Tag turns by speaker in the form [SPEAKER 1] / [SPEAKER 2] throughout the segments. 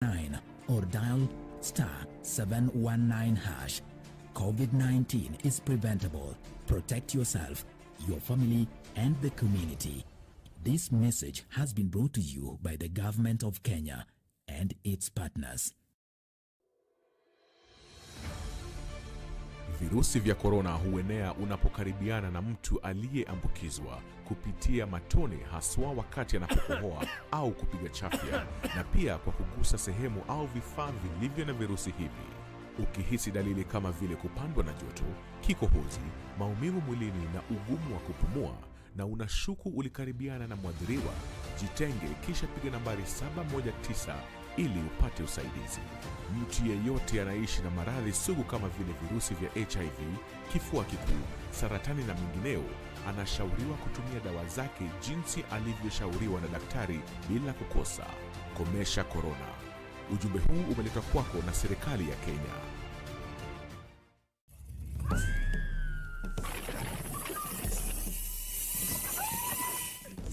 [SPEAKER 1] 9 or dial *719#. COVID-19 is preventable. Protect yourself, your family, and the community. This message has been brought to you by the Government of Kenya and its partners.
[SPEAKER 2] Virusi vya korona huenea unapokaribiana na mtu aliyeambukizwa kupitia matone, haswa wakati anapokohoa au kupiga chafya, na pia kwa kugusa sehemu au vifaa vilivyo na virusi hivi. Ukihisi dalili kama vile kupandwa na joto, kikohozi, maumivu mwilini na ugumu wa kupumua, na unashuku ulikaribiana na mwadhiriwa, jitenge kisha piga nambari 719 ili upate usaidizi. Mtu yeyote anaishi na maradhi sugu kama vile virusi vya HIV, kifua kikuu, saratani na mengineo anashauriwa kutumia dawa zake jinsi alivyoshauriwa na daktari bila kukosa. Komesha korona. Ujumbe huu umeletwa kwako na serikali ya Kenya.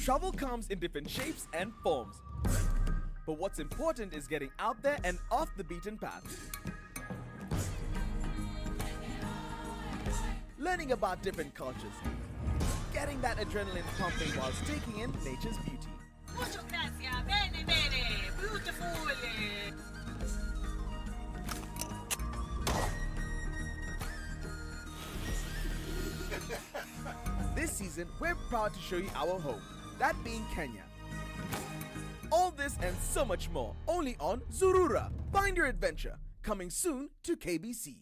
[SPEAKER 3] Travel comes in different shapes and forms. But what's important is getting out there and off the beaten path. Learning about different cultures. Getting that adrenaline pumping whilst taking in nature's beauty.
[SPEAKER 4] Muchas gracias. Bene, bene. Beautiful.
[SPEAKER 3] This season, we're proud to show you our home, that being Kenya. All this and so much more, only on Zurura. Find your adventure. Coming soon to KBC.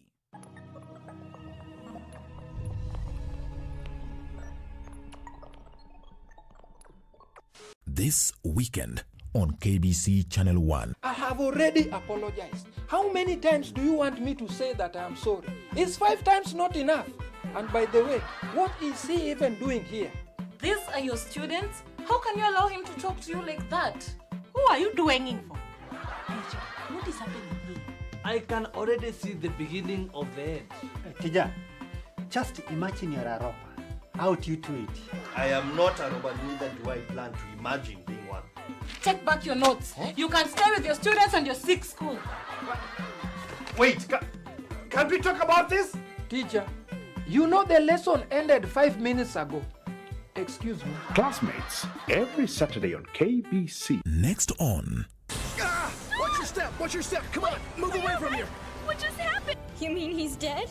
[SPEAKER 1] This weekend on KBC Channel 1.
[SPEAKER 5] I have already apologized. How many times do you want me to say that I am sorry? Is 5 times not enough? And by the way, what is he even doing here?
[SPEAKER 6] These are your students? How can you allow him to talk to you like that? Who are you doing it for?
[SPEAKER 4] Teacher, what is happening here?
[SPEAKER 7] I can already see the beginning of the end.
[SPEAKER 8] Tija, just imagine you're a robber. How do you do it?
[SPEAKER 9] I am not a robber, neither do I plan to imagine being one.
[SPEAKER 6] Take back your notes. Huh? You can stay with your students and your sick school.
[SPEAKER 9] Wait, can't we talk about this?
[SPEAKER 5] Teacher, you know the lesson ended 5 minutes ago. Excuse me.
[SPEAKER 10] Classmates, every Saturday on KBC.
[SPEAKER 1] Next on.
[SPEAKER 3] Watch your step, watch your step. Come on, move away from here.
[SPEAKER 4] What just happened?
[SPEAKER 11] You mean he's dead?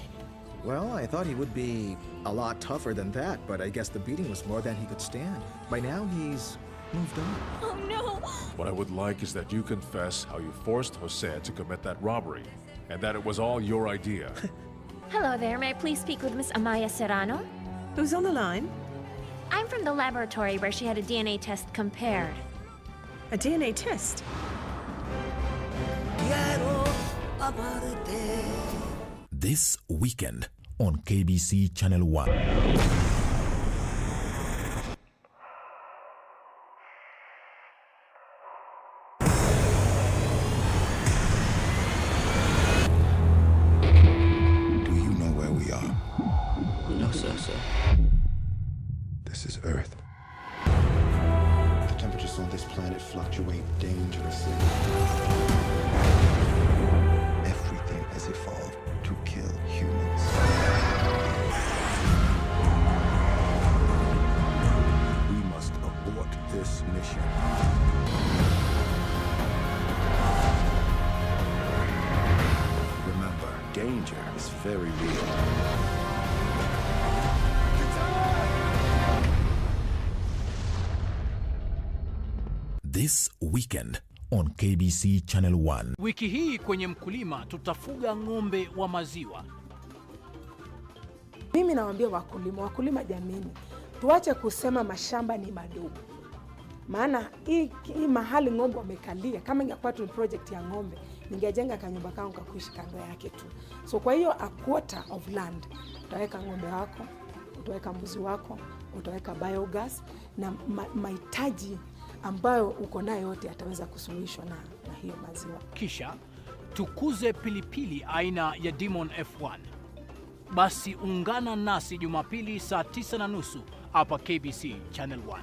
[SPEAKER 12] Well, I thought he would be a lot tougher than that, but I guess the beating was more than he could stand. By now, he's moved on.
[SPEAKER 11] Oh no!
[SPEAKER 13] What I would like is that you confess how you forced Jose to commit that robbery, and that it was all your idea.
[SPEAKER 11] Hello there, may I please speak with Miss Amaya Serrano?
[SPEAKER 14] Who's on the line?
[SPEAKER 11] I'm from the laboratory where she had a DNA test compared.
[SPEAKER 14] A DNA test?
[SPEAKER 1] This weekend on KBC Channel 1.
[SPEAKER 15] Do you know where we are?
[SPEAKER 16] No, sir.
[SPEAKER 15] This is Earth. The temperatures on this planet fluctuate dangerously. Everything has evolved to kill humans. We must abort this mission. Remember, danger is very real.
[SPEAKER 1] This weekend on KBC Channel 1.
[SPEAKER 17] Wiki hii kwenye Mkulima tutafuga ng'ombe wa maziwa.
[SPEAKER 18] Mimi nawaambia wakulima jamini, tuache kusema mashamba ni madogo. Maana hii mahali ng'ombe wamekalia, kama ingekuwa tu project ya ng'ombe, ningejenga kanyumba kangu kakuishi kando yake tu. So kwa hiyo a quarter of land, utaweka ng'ombe wako, utaweka mbuzi wako, utaweka biogas na mahitaji ambayo uko nayo yote ataweza kusuluhishwa na hiyo maziwa.
[SPEAKER 17] Kisha tukuze pilipili aina ya Demon F1. Basi ungana nasi Jumapili saa 9:30 hapa KBC Channel 1.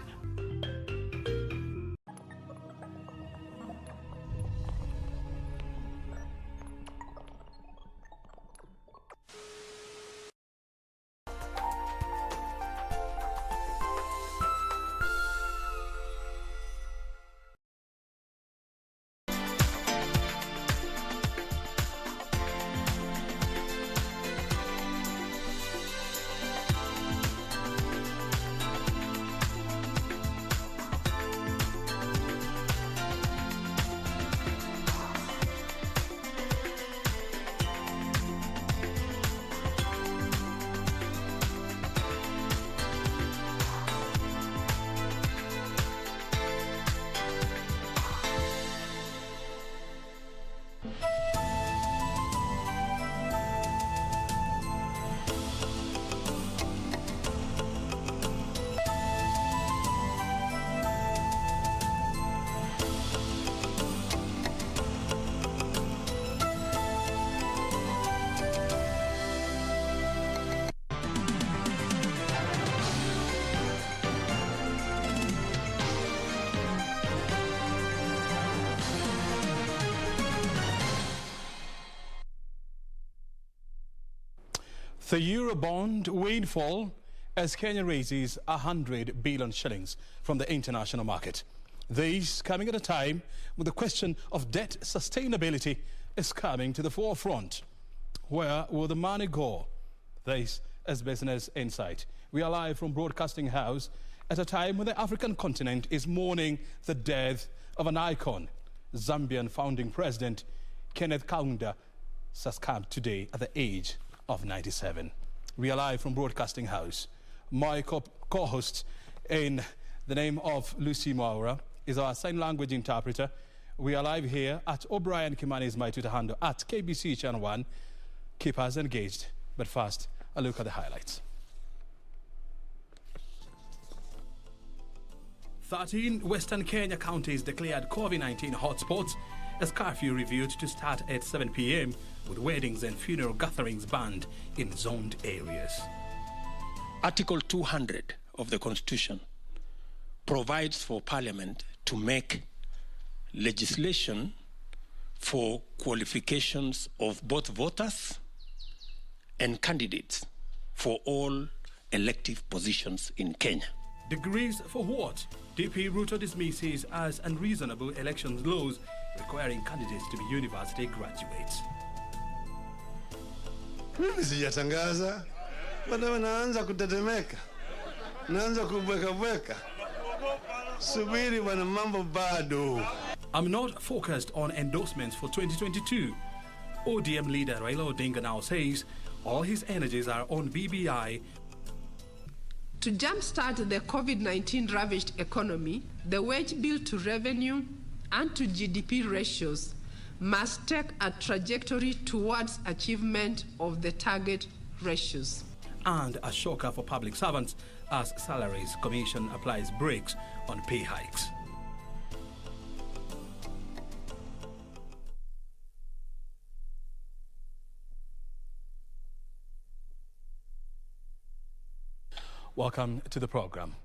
[SPEAKER 16] The Eurobond windfall as Kenya raises 100 billion shillings from the international market. This coming at a time when the question of debt sustainability is coming to the forefront. Where will the money go? This is Business Insight. We are live from Broadcasting House at a time when the African continent is mourning the death of an icon. Zambian founding president Kenneth Kaunda succumbed today at the age of 97. We are live from Broadcasting House. My co-host in the name of Lucy Maura is our sign language interpreter. We are live here at O'Brien Kimani is my Twitter handle at KBC Channel 1. Keep us engaged. But first, a look at the highlights. 13 Western Kenya counties declared COVID-19 hotspots as curfew reviewed to start at 7 p.m. with weddings and funeral gatherings banned in zoned areas.
[SPEAKER 19] Article 200 of the Constitution provides for Parliament to make legislation for qualifications of both voters and candidates for all elective positions in Kenya.
[SPEAKER 16] Degrees for what? DP Ruto dismisses as unreasonable elections laws requiring candidates to be university graduates.
[SPEAKER 20] Mimi sijatangaza, bado naanza kutetemeka, naanza kubweka. Subiri bwana, mambo bado.
[SPEAKER 16] I'm not focused on endorsements for 2022. ODM leader Raila Odinga now says all his energies are on BBI.
[SPEAKER 21] To jumpstart the COVID-19 ravaged economy, the wage bill to revenue and to GDP ratios must take a trajectory towards achievement of the target ratios.
[SPEAKER 16] And a shocker for public servants as Salaries Commission applies brakes on pay hikes. Welcome to the program.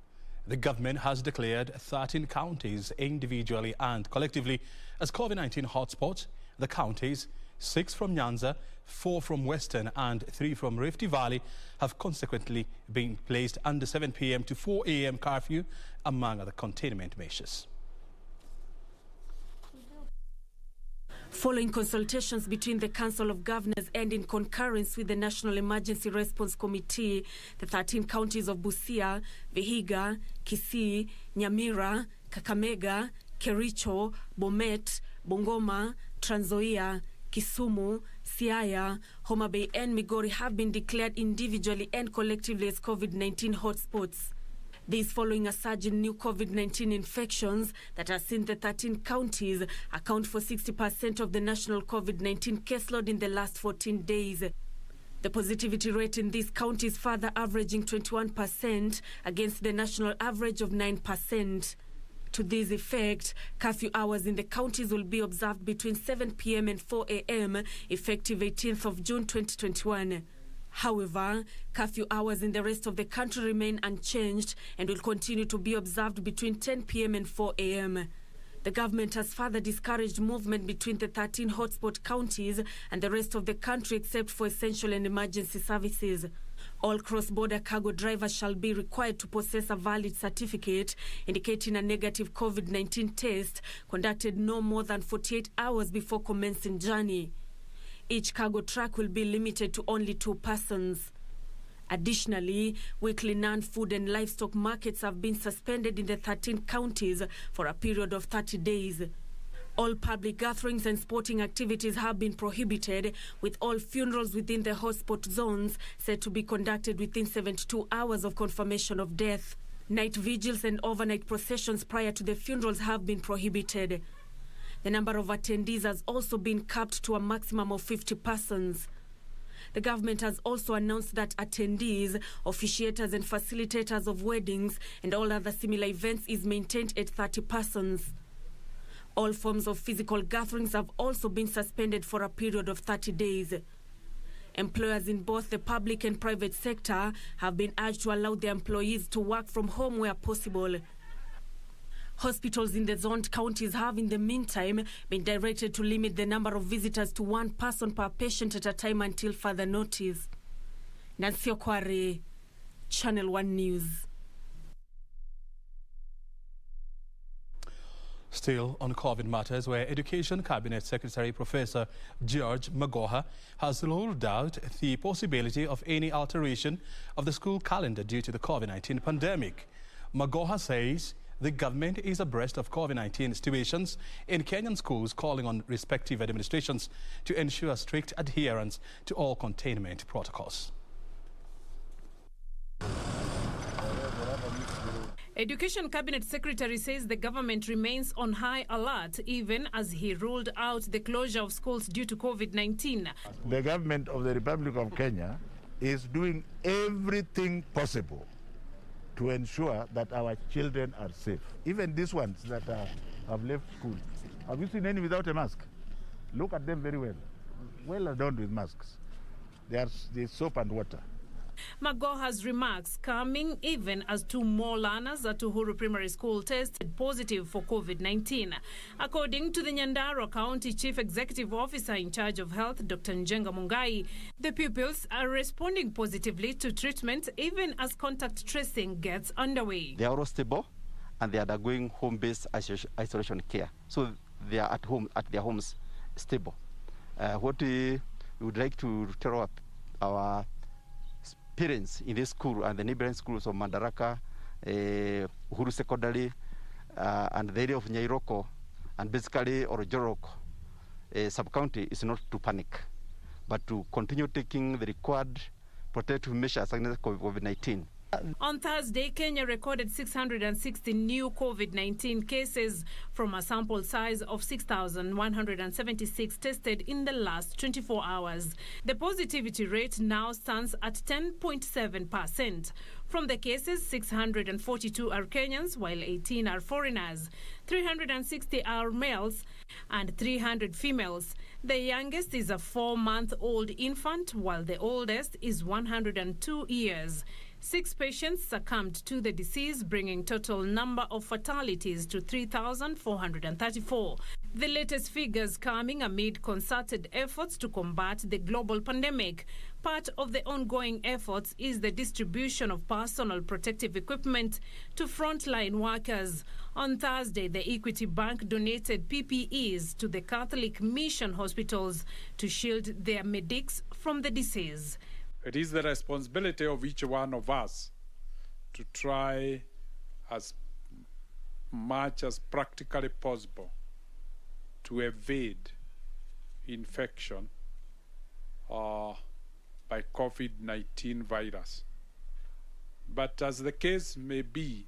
[SPEAKER 16] The government has declared 13 counties individually and collectively as COVID-19 hotspots. The counties, 6 from Nyanza, 4 from Western and 3 from Rift Valley, have consequently been placed under 7 p.m. to 4 a.m. curfew, among other containment measures.
[SPEAKER 22] Following consultations between the Council of Governors and in concurrence with the National Emergency Response Committee, the 13 counties of Busia, Vihiga, Kisii, Nyamira, Kakamega, Kericho, Bomet, Bungoma, Trans Nzoia, Kisumu, Siaya, Homa Bay and Migori have been declared individually and collectively as COVID-19 hotspots. This following a surge in new COVID-19 infections that has seen the 13 counties account for 60% of the national COVID-19 caseload in the last 14 days. The positivity rate in these counties further averaging 21% against the national average of 9%. To this effect, curfew hours in the counties will be observed between 7 p.m. and 4 a.m. effective 18th of June 2021. However, curfew hours in the rest of the country remain unchanged and will continue to be observed between 10 p.m. and 4 a.m. The government has further discouraged movement between the 13 hotspot counties and the rest of the country except for essential and emergency services. All cross-border cargo drivers shall be required to possess a valid certificate indicating a negative COVID-19 test conducted no more than 48 hours before commencing journey. Each cargo truck will be limited to only 2 persons. Additionally, weekly non-food and livestock markets have been suspended in the 13 counties for a period of 30 days. All public gatherings and sporting activities have been prohibited, with all funerals within the hotspot zones said to be conducted within 72 hours of confirmation of death. Night vigils and overnight processions prior to the funerals have been prohibited. The number of attendees has also been capped to a maximum of 50 persons. The government has also announced that attendees, officiators and facilitators of weddings and all other similar events is maintained at 30 persons. All forms of physical gatherings have also been suspended for a period of 30 days. Employers in both the public and private sector have been urged to allow their employees to work from home where possible. Hospitals in the zoned counties have, in the meantime, been directed to limit the number of visitors to 1 person per patient at a time until further notice. Nancy Okwari, Channel 1 News.
[SPEAKER 16] Still on COVID matters, where Education Cabinet Secretary Professor George Magoha has ruled out the possibility of any alteration of the school calendar due to the COVID-19 pandemic. Magoha says the government is abreast of COVID-19 situations in Kenyan schools, calling on respective administrations to ensure strict adherence to all containment protocols.
[SPEAKER 22] Education Cabinet Secretary says the government remains on high alert even as he ruled out the closure of schools due to COVID-19.
[SPEAKER 2] The government of the Republic of Kenya is doing everything possible to ensure that our children are safe. Even these ones that have left school. Have you seen any without a mask? Look at them very well. Well adorned with masks. There's soap and water.
[SPEAKER 22] Magoha's remarks coming even as 2 more learners at Uhuru Primary School tested positive for COVID-19. According to the Nyandarua County Chief Executive Officer in charge of health, Dr. Njenga Mungai, the pupils are responding positively to treatment even as contact tracing gets underway.
[SPEAKER 7] They are all stable and they are undergoing home-based isolation care. So they are at home, at their homes, stable. What we would like to tell our parents in this school and the neighboring schools of Mandaraka, Uhuru Secondary, and the area of Nyairoko, and basically Orojoroko sub-county is not to panic, but to continue taking the required protective measures against COVID-19.
[SPEAKER 22] On Thursday, Kenya recorded 660 new COVID-19 cases from a sample size of 6,176 tested in the last 24 hours. The positivity rate now stands at 10.7%. From the cases, 642 are Kenyans, while 18 are foreigners. 360 are males and 300 females. The youngest is a 4-month-old infant, while the oldest is 102 years. 6 patients succumbed to the disease, bringing total number of fatalities to 3,434. The latest figures coming amid concerted efforts to combat the global pandemic. Part of the ongoing efforts is the distribution of personal protective equipment to frontline workers. On Thursday, the Equity Bank donated PPEs to the Catholic mission hospitals to shield their medics from the disease.
[SPEAKER 23] It is the responsibility of each one of us to try as much as practically possible to evade infection by COVID-19 virus. But as the case may be,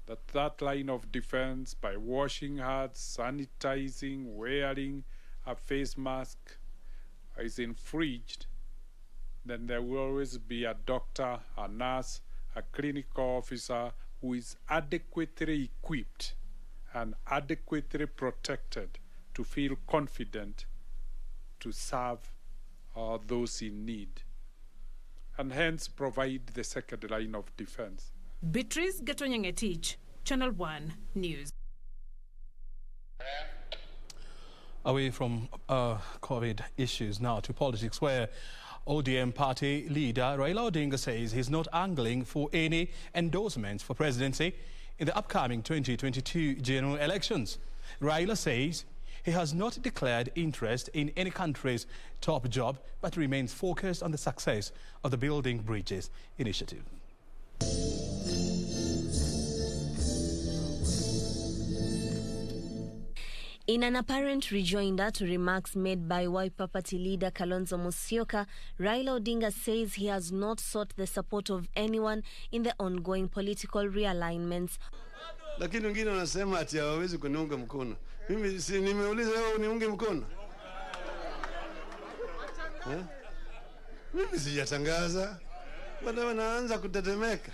[SPEAKER 23] that line of defense by washing hands, sanitizing, wearing a face mask is infringed, then there will always be a doctor, a nurse, a clinical officer who is adequately equipped and adequately protected to feel confident to serve those in need, and hence provide the second line of defense.
[SPEAKER 22] Beatrice Gatonyangetich, Channel 1 News.
[SPEAKER 16] Away from COVID issues now to politics, where ODM party leader Raila Odinga says he's not angling for any endorsements for presidency in the upcoming 2022 general elections. Raila says he has not declared interest in any country's top job, but remains focused on the success of the Building Bridges initiative.
[SPEAKER 24] In an apparent rejoinder to remarks made by Wiper Party leader Kalonzo Musyoka, Raila Odinga says he has not sought the support of anyone in the ongoing political realignments.
[SPEAKER 20] Lakini wengine wanasema ati hawawezi kuniunga mkono. Mimi si nimeuliza wewe uniunge mkono? Mimi sijatangaza. Bado wanaanza kutetemeka.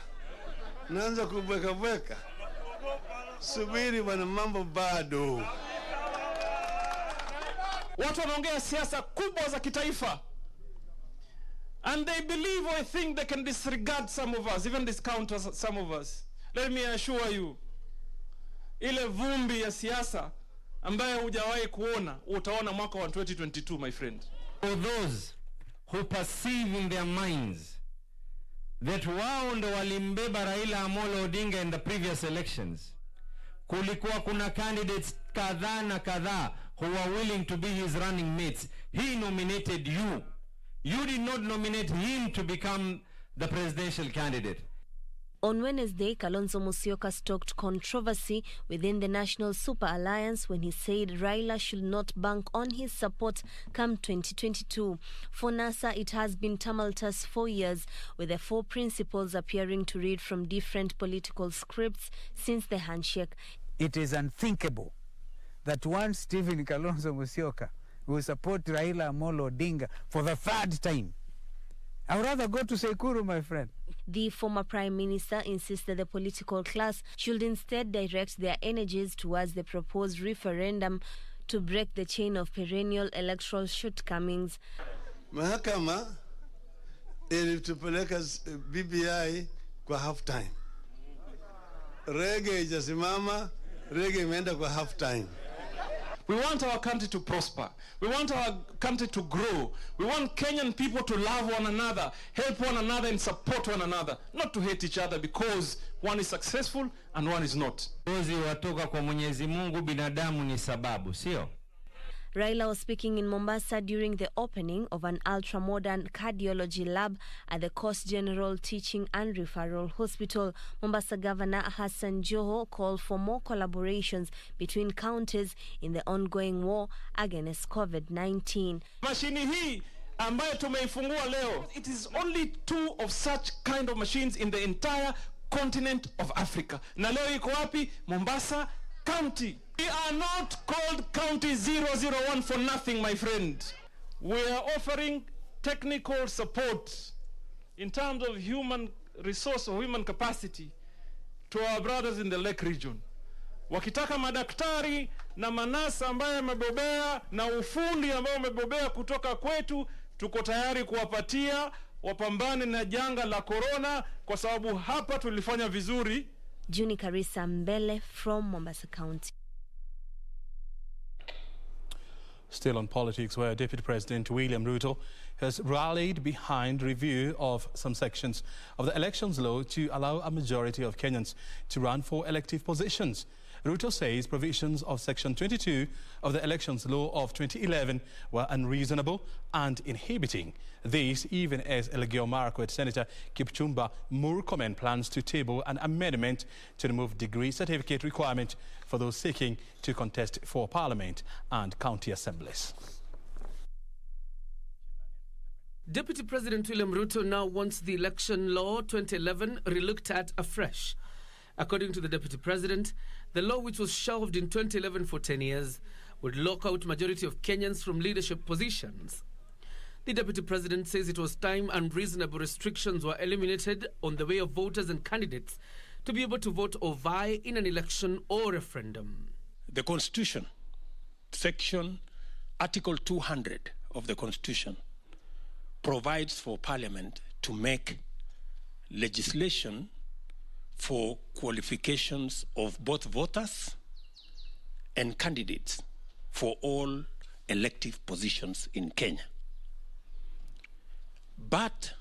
[SPEAKER 20] Naanza kubweka. Subiri bwana, mambo bado.
[SPEAKER 25] Watu wanaongea siasa kubwa za kitaifa. And they believe or think they can disregard some of us, even discount some of us. Let me assure you, ile vumbi ya siasa ambayo hujawahi kuona, utaona mwaka wa 2022, my friend.
[SPEAKER 26] For those who perceive in their minds
[SPEAKER 5] that wao ndo walimbeba Raila Amolo Odinga in the previous elections. Kulikuwa kuna candidates kadhaa na kadhaa who were willing to be his running mates. He nominated you. You did not nominate him to become the presidential candidate.
[SPEAKER 24] On Wednesday, Kalonzo Musyoka stoked controversy within the National Super Alliance when he said Raila should not bank on his support come 2022. For NASA, it has been tumultuous 4 years, with the 4 principals appearing to read from different political scripts since the handshake.
[SPEAKER 6] It is unthinkable that one Stephen Kalonzo Musyoka will support Raila Amolo Odinga for the 3rd time. I would rather go to Sekuru, my friend.
[SPEAKER 24] The former Prime Minister insisted the political class should instead direct their energies towards the proposed referendum to break the chain of perennial electoral shortcomings.
[SPEAKER 20] Mahakama ilitupeleka BBI kwa half time. Rege ijasimama, rege imeenda kwa half time.
[SPEAKER 25] We want our country to prosper. We want our country to grow. We want Kenyan people to love one another, help one another and support one another, not to hate each other because one is successful and one is not.
[SPEAKER 5] Ozi watoka kwa Mwenyezi Mungu, binadamu ni sababu, sio?
[SPEAKER 24] Raila was speaking in Mombasa during the opening of an ultra-modern cardiology lab at the Coast General Teaching and Referral Hospital. Mombasa Governor Hassan Joho called for more collaborations between counties in the ongoing war against COVID-19.
[SPEAKER 25] Mashini hii ambayo tumeifungua leo, it is only 2 of such kind of machines in the entire continent of Africa. Na leo iko wapi? Mombasa County. We are not called County 001 for nothing, my friend. We are offering technical support in terms of human resource or human capacity to our brothers in the Lake region. Wakitaka madaktari na manasa ambaye wamebobea na ufundi ambao wamebobea kutoka kwetu, tuko tayari kuwapatia wapambane na janga la corona, kwa sababu hapa tulifanya vizuri.
[SPEAKER 24] Juni Karisa Mbele from Mombasa County.
[SPEAKER 16] Still on politics, where Deputy President William Ruto has rallied behind review of some sections of the elections law to allow a majority of Kenyans to run for elective positions. Ruto says provisions of Section 22 of the Elections Law of 2011 were unreasonable and inhibiting. This even as Elgeyo Marakwet Senator Kipchumba Murkomen plans to table an amendment to remove degree certificate requirement for those seeking to contest for Parliament and county assemblies.
[SPEAKER 8] Deputy President William Ruto now wants the Election Law 2011 relooked at afresh. According to the Deputy President, the law, which was shelved in 2011 for 10 years, would lock out majority of Kenyans from leadership positions. The Deputy President says it was time unreasonable restrictions were eliminated on the way of voters and candidates to be able to vote or vie in an election or referendum.
[SPEAKER 19] The Constitution, Article 200 of the Constitution, provides for Parliament to make legislation for qualifications of both voters and candidates for all elective positions in Kenya. But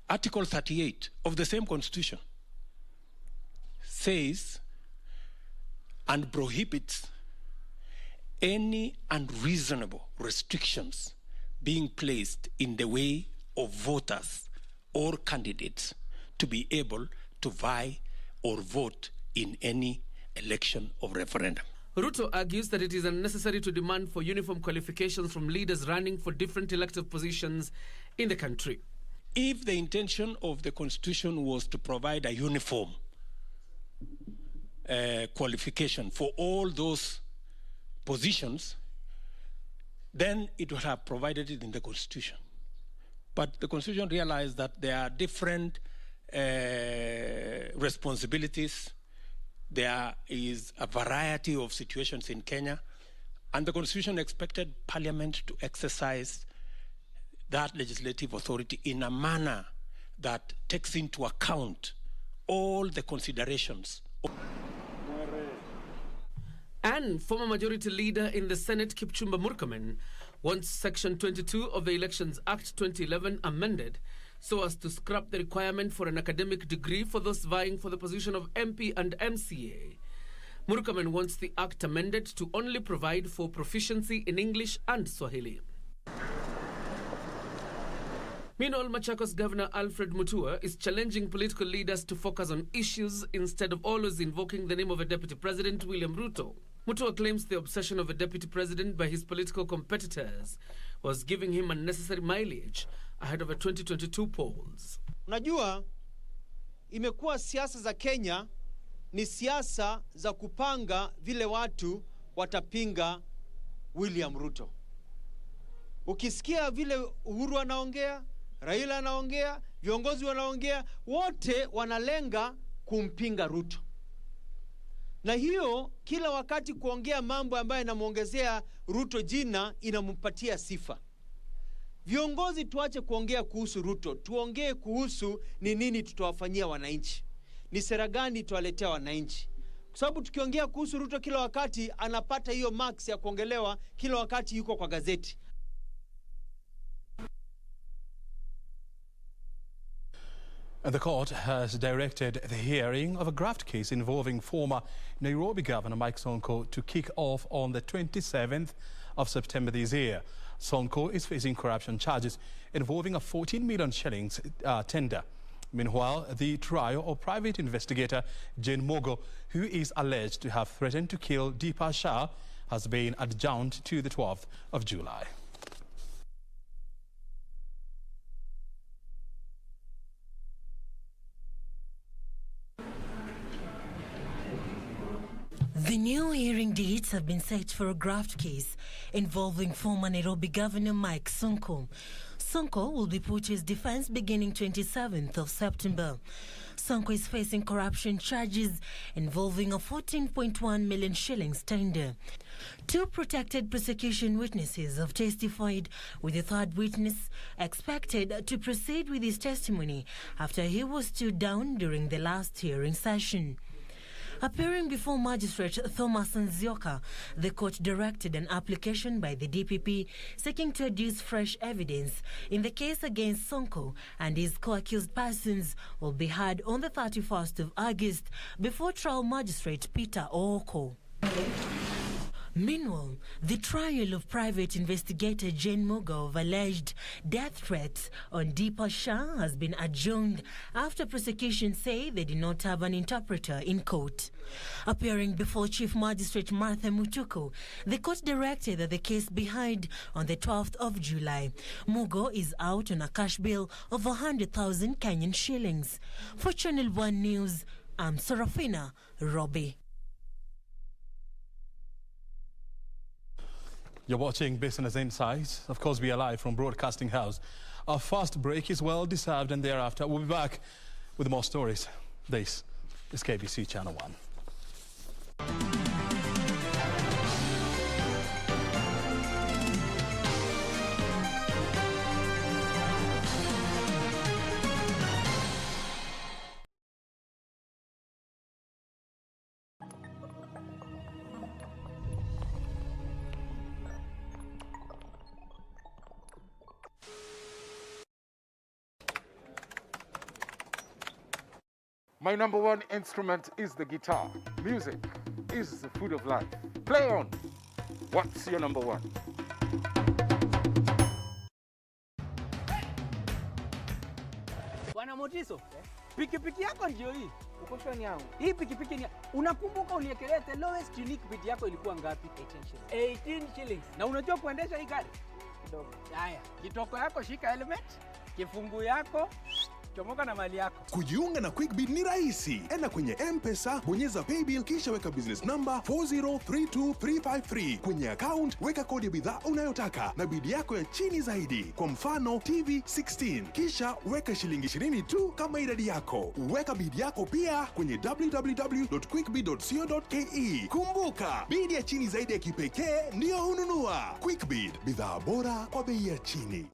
[SPEAKER 19] Article 38 of the same Constitution says and prohibits any unreasonable restrictions being placed in the way of voters or candidates to be able to vie or vote in any election or referendum.
[SPEAKER 8] Ruto argues that it is unnecessary to demand for uniform qualifications from leaders running for different elective positions in the country.
[SPEAKER 19] If the intention of the Constitution was to provide a uniform qualification for all those positions, then it would have provided it in the Constitution. But the Constitution realized that there are different responsibilities. There is a variety of situations in Kenya, and the Constitution expected Parliament to exercise that legislative authority in a manner that takes into account all the considerations.
[SPEAKER 8] And former Majority Leader in the Senate, Kipchumba Murkomen, wants Section 22 of the Elections Act 2011 amended so as to scrap the requirement for an academic degree for those vying for the position of MP and MCA. Murkomen wants the act amended to only provide for proficiency in English and Swahili. Meanwhile, Machakos Governor Alfred Mutua is challenging political leaders to focus on issues instead of always invoking the name of a deputy president, William Ruto. Mutua claims the obsession of a deputy president by his political competitors was giving him unnecessary mileage ahead of a 2022 polls.
[SPEAKER 3] Unajua, imekuwa siasa za Kenya ni siasa za kupanga vile watu watapinga William Ruto. Ukisikia vile Uhuru anaongea, Raila anaongea, viongozi wanaongea, wote wanalenga kumpinga Ruto. Na hiyo kila wakati kuongea mambo ambayo inamuongezea Ruto jina inampatia sifa. Viongozi tuache kuongea kuhusu Ruto, tuongee kuhusu ni nini tutawafanyia wananchi. Ni sera gani tuwaletea wananchi. Kwa sababu tukiongea kuhusu Ruto kila wakati anapata hiyo marks ya kuongelewa kila wakati yuko kwa gazeti.
[SPEAKER 16] The court has directed the hearing of a graft case involving former Nairobi Governor Mike Sonko to kick off on the 27th of September this year. Sonko is facing corruption charges involving a 14 million shillings tender. Meanwhile, the trial of private investigator Jane Mogo, who is alleged to have threatened to kill Deepa Shah, has been adjourned to the 12th of July.
[SPEAKER 4] The new hearing dates have been set for a graft case involving former Nairobi Governor Mike Sonko. Sonko will be put to his defense beginning 27th of September. Sonko is facing corruption charges involving a 14.1 million shillings tender. Two protected prosecution witnesses have testified, with the third witness expected to proceed with his testimony after he was stood down during the last hearing session. Appearing before Magistrate Thomas Nzioka, the court directed an application by the DPP seeking to adduce fresh evidence in the case against Sonko and his co-accused persons will be heard on the 31st of August before trial magistrate Peter Ooko. Meanwhile, the trial of private investigator Jane Mogo of alleged death threats on Deepa Shah has been adjourned after prosecution say they did not have an interpreter in court. Appearing before Chief Magistrate Martha Mutuku, the court directed that the case be heard on the 12th of July. Mogo is out on a cash bail of 100,000 Kenyan shillings. For Channel 1 News, I'm Serafina Robbie.
[SPEAKER 16] You're watching Business Insights. Of course, we are live from Broadcasting House. Our first break is well deserved, and thereafter we'll be back with more stories. This is KBC Channel 1.
[SPEAKER 9] My number one instrument is the guitar. Music is the food of life. Play on. What's your number one?
[SPEAKER 10] Bwana Motiso, pikipiki yako ndio hii. Uko shoni yangu. Hii pikipiki ni unakumbuka uniekelea the lowest unique bid yako ilikuwa ngapi? 18 shillings. Na unajua kuendesha hii gari? Kidogo. Haya, kitoko yako shika helmet, kifungu yako chomoka na mali yako.
[SPEAKER 12] Kujiunga na QuickBid ni rahisi. Enda kwenye M-Pesa, bonyeza paybill kisha weka business number 4032353. Kwenye account weka kodi ya bidhaa unayotaka na bid yako ya chini zaidi. Kwa mfano TV 16. Kisha weka shilingi 20 tu kama idadi yako. Weka bid yako pia kwenye www.quickbid.co.ke. Kumbuka, bid ya chini zaidi ya kipekee ndio hununua. QuickBid, bidhaa bora kwa bei ya chini.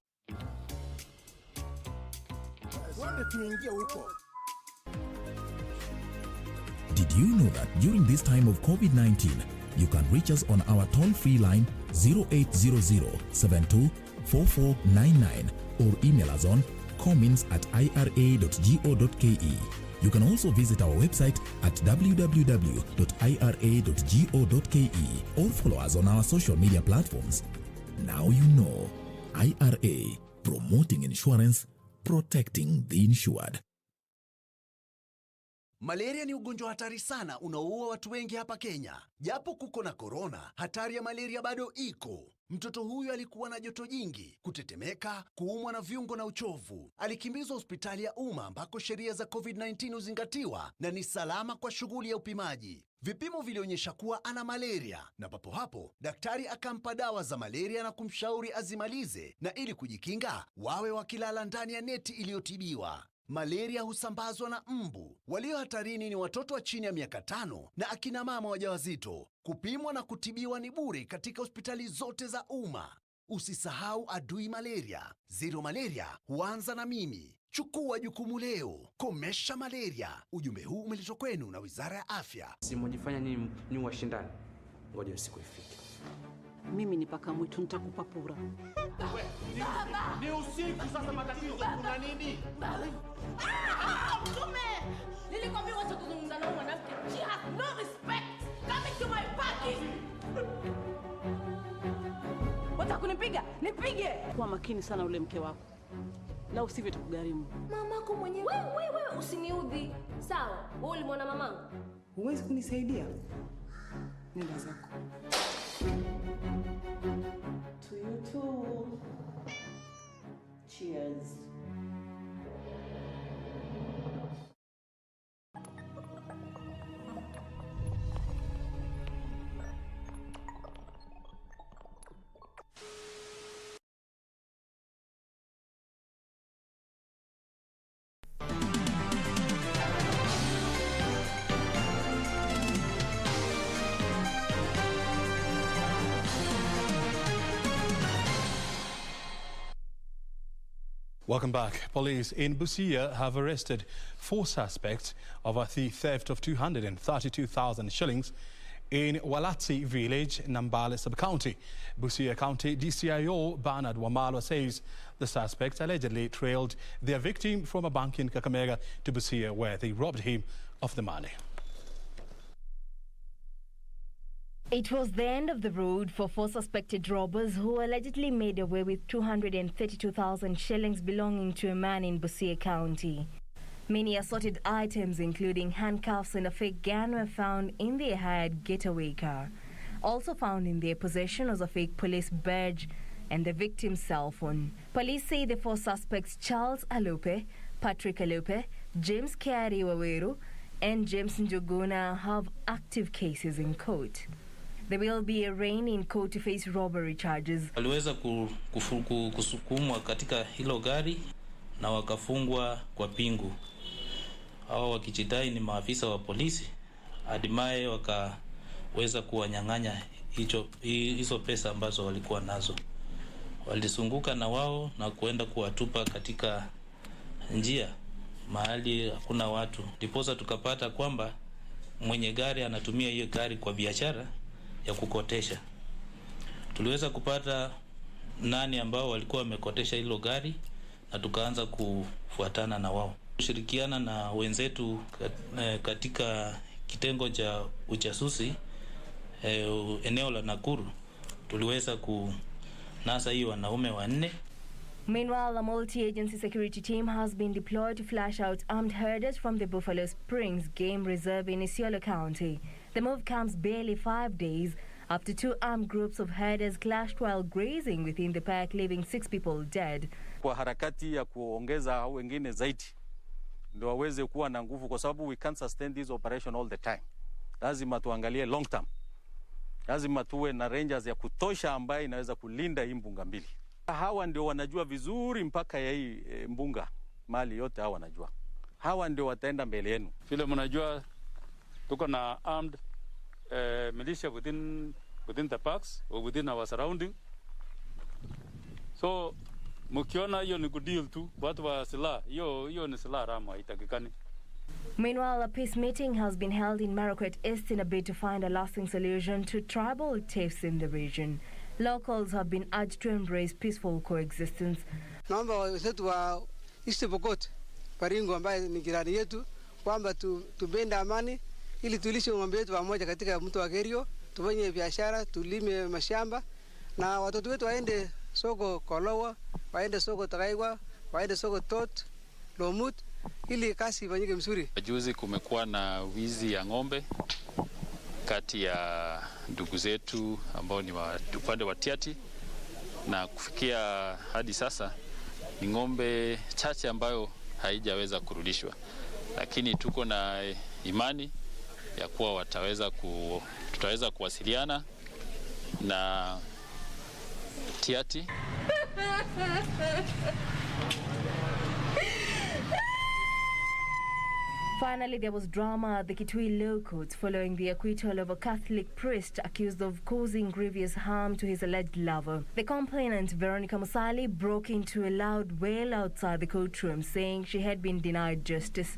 [SPEAKER 1] Did you know that during this time of COVID-19, you can reach us on our toll-free line 0800 72 4499 or email us on comments at ira.go.ke. You can also visit our website at www.ira.go.ke or follow us on our social media platforms. Now you know. IRA, promoting insurance, protecting the insured.
[SPEAKER 11] Malaria ni ugonjwa hatari sana unaoua watu wengi hapa Kenya. Japo kuko na corona, hatari ya malaria bado iko. Mtoto huyu alikuwa na joto jingi, kutetemeka, kuumwa na viungo na uchovu. Alikimbizwa hospitali ya umma ambako sheria za COVID-19 huzingatiwa na ni salama kwa shughuli ya upimaji. Vipimo vilionyesha kuwa ana malaria na papo hapo daktari akampa dawa za malaria na kumshauri azimalize, na ili kujikinga wawe wakilala ndani ya neti iliyotibiwa. Malaria husambazwa na mbu. Walio hatarini ni watoto wa chini ya miaka 5 na akina mama wajawazito. Kupimwa na kutibiwa ni bure katika hospitali zote za umma. Usisahau adui malaria. Zero malaria huanza na mimi. Chukua jukumu leo. Komesha malaria. Ujumbe huu umeletwa kwenu na Wizara ya Afya.
[SPEAKER 10] Simojifanya ni washindani. Ngoja usiku ifike.
[SPEAKER 13] Mimi ni paka mwitu, nitakupa pura.
[SPEAKER 14] Ni usiku sasa, matatizo kuna nini?
[SPEAKER 13] Mtume! Nilikwambia wacha kuzungumza na mwanamke. She has no respect. Coming to my party. Wataka kunipiga? Nipige. Kuwa makini sana ule mke wako. La usivyo tukugharimu.
[SPEAKER 15] Mamako mwenyewe. Wewe usiniudhi. Sawa, wewe ulimwona mamangu.
[SPEAKER 13] Huwezi kunisaidia. Nenda zako. To you too. Cheers.
[SPEAKER 16] Welcome back. Police in Busia have arrested 4 suspects of the theft of 232,000 shillings in Walatsi village, Nambale sub-county. Busia County DCIO Bernard Wamalwa says the suspects allegedly trailed their victim from a bank in Kakamega to Busia, where they robbed him of the money.
[SPEAKER 24] It was the end of the road for 4 suspected robbers who allegedly made away with 232,000 shillings belonging to a man in Busia County. Many assorted items, including handcuffs and a fake gun, were found in their hired getaway car. Also found in their possession was a fake police badge and the victim's cell phone. Police say the 4 suspects, Charles Alope, Patrick Alope, James Kiari Waweru, and James Njuguna, have active cases in court. They will be arraigned in court to face robbery charges.
[SPEAKER 18] Waliweza kusukumwa katika hilo gari na wakafungwa kwa pingu. Hao wakijidai ni maafisa wa polisi, hatimaye wakaweza kuwanyang'anya hizo pesa ambazo walikuwa nazo. Walisunguka na wao na kuenda kuwatupa katika njia mahali hakuna watu. Ndiposa tukapata kwamba mwenye gari anatumia hiyo gari kwa biashara ya kukotesha. Tuliweza kupata nani ambao walikuwa wamekotesha hilo gari na tukaanza kufuatana na wao. Kushirikiana na wenzetu katika kitengo cha ujasusi eneo la Nakuru, tuliweza kunasa hiyo wanaume 4.
[SPEAKER 24] Meanwhile, a multi-agency security team has been deployed to flash out armed herders from the Buffalo Springs Game Reserve in Isiolo County. The move comes barely 5 days after 2 armed groups of herders clashed while grazing within the park, leaving 6 people dead.
[SPEAKER 26] Kwa harakati ya kuongeza wengine zaidi ndio waweze kuwa na nguvu, kwa sababu we can't sustain this operation all the time. Lazima tuangalie long term. Lazima tuwe na rangers ya kutosha ambaye inaweza kulinda hii mbunga mbili. Hawa ndio wanajua vizuri mpaka ya hii mbunga, mali yote hawa wanajua. Hawa ndio wataenda mbele yenu.
[SPEAKER 23] Vile mnajua tuko na armed militia within the parks or within our surrounding. So mkiona hiyo ni good deal tu, watu wa silaha, hiyo ni silaha haramu, haitakikani.
[SPEAKER 24] Meanwhile, a peace meeting has been held in Marakwet East in a bid to find a lasting solution to tribal tiffs in the region. Locals have been urged to embrace peaceful coexistence.
[SPEAKER 27] Naomba wenzetu
[SPEAKER 2] East Pokot, Baringo ambaye ni jirani yetu, kwamba tubende amani ili tulishe ng'ombe wetu pamoja katika mto wa Kerio, tufanye biashara, tulime mashamba na watoto wetu waende soko Kolowa, waende soko Tagaigwa, waende soko Tot, Lomut ili kazi ifanyike mzuri.
[SPEAKER 6] Juzi kumekuwa na wizi ya ng'ombe kati ya ndugu zetu ambao ni upande wa Tiati, na kufikia hadi sasa ni ng'ombe chache ambayo haijaweza kurudishwa, lakini tuko na imani ya kuwa tutaweza kuwasiliana na Tiati.
[SPEAKER 24] Finally, there was drama at the Kitui Low Court following the acquittal of a Catholic priest accused of causing grievous harm to his alleged lover. The complainant, Veronica Musali, broke into a loud wail outside the courtroom, saying she had been denied justice.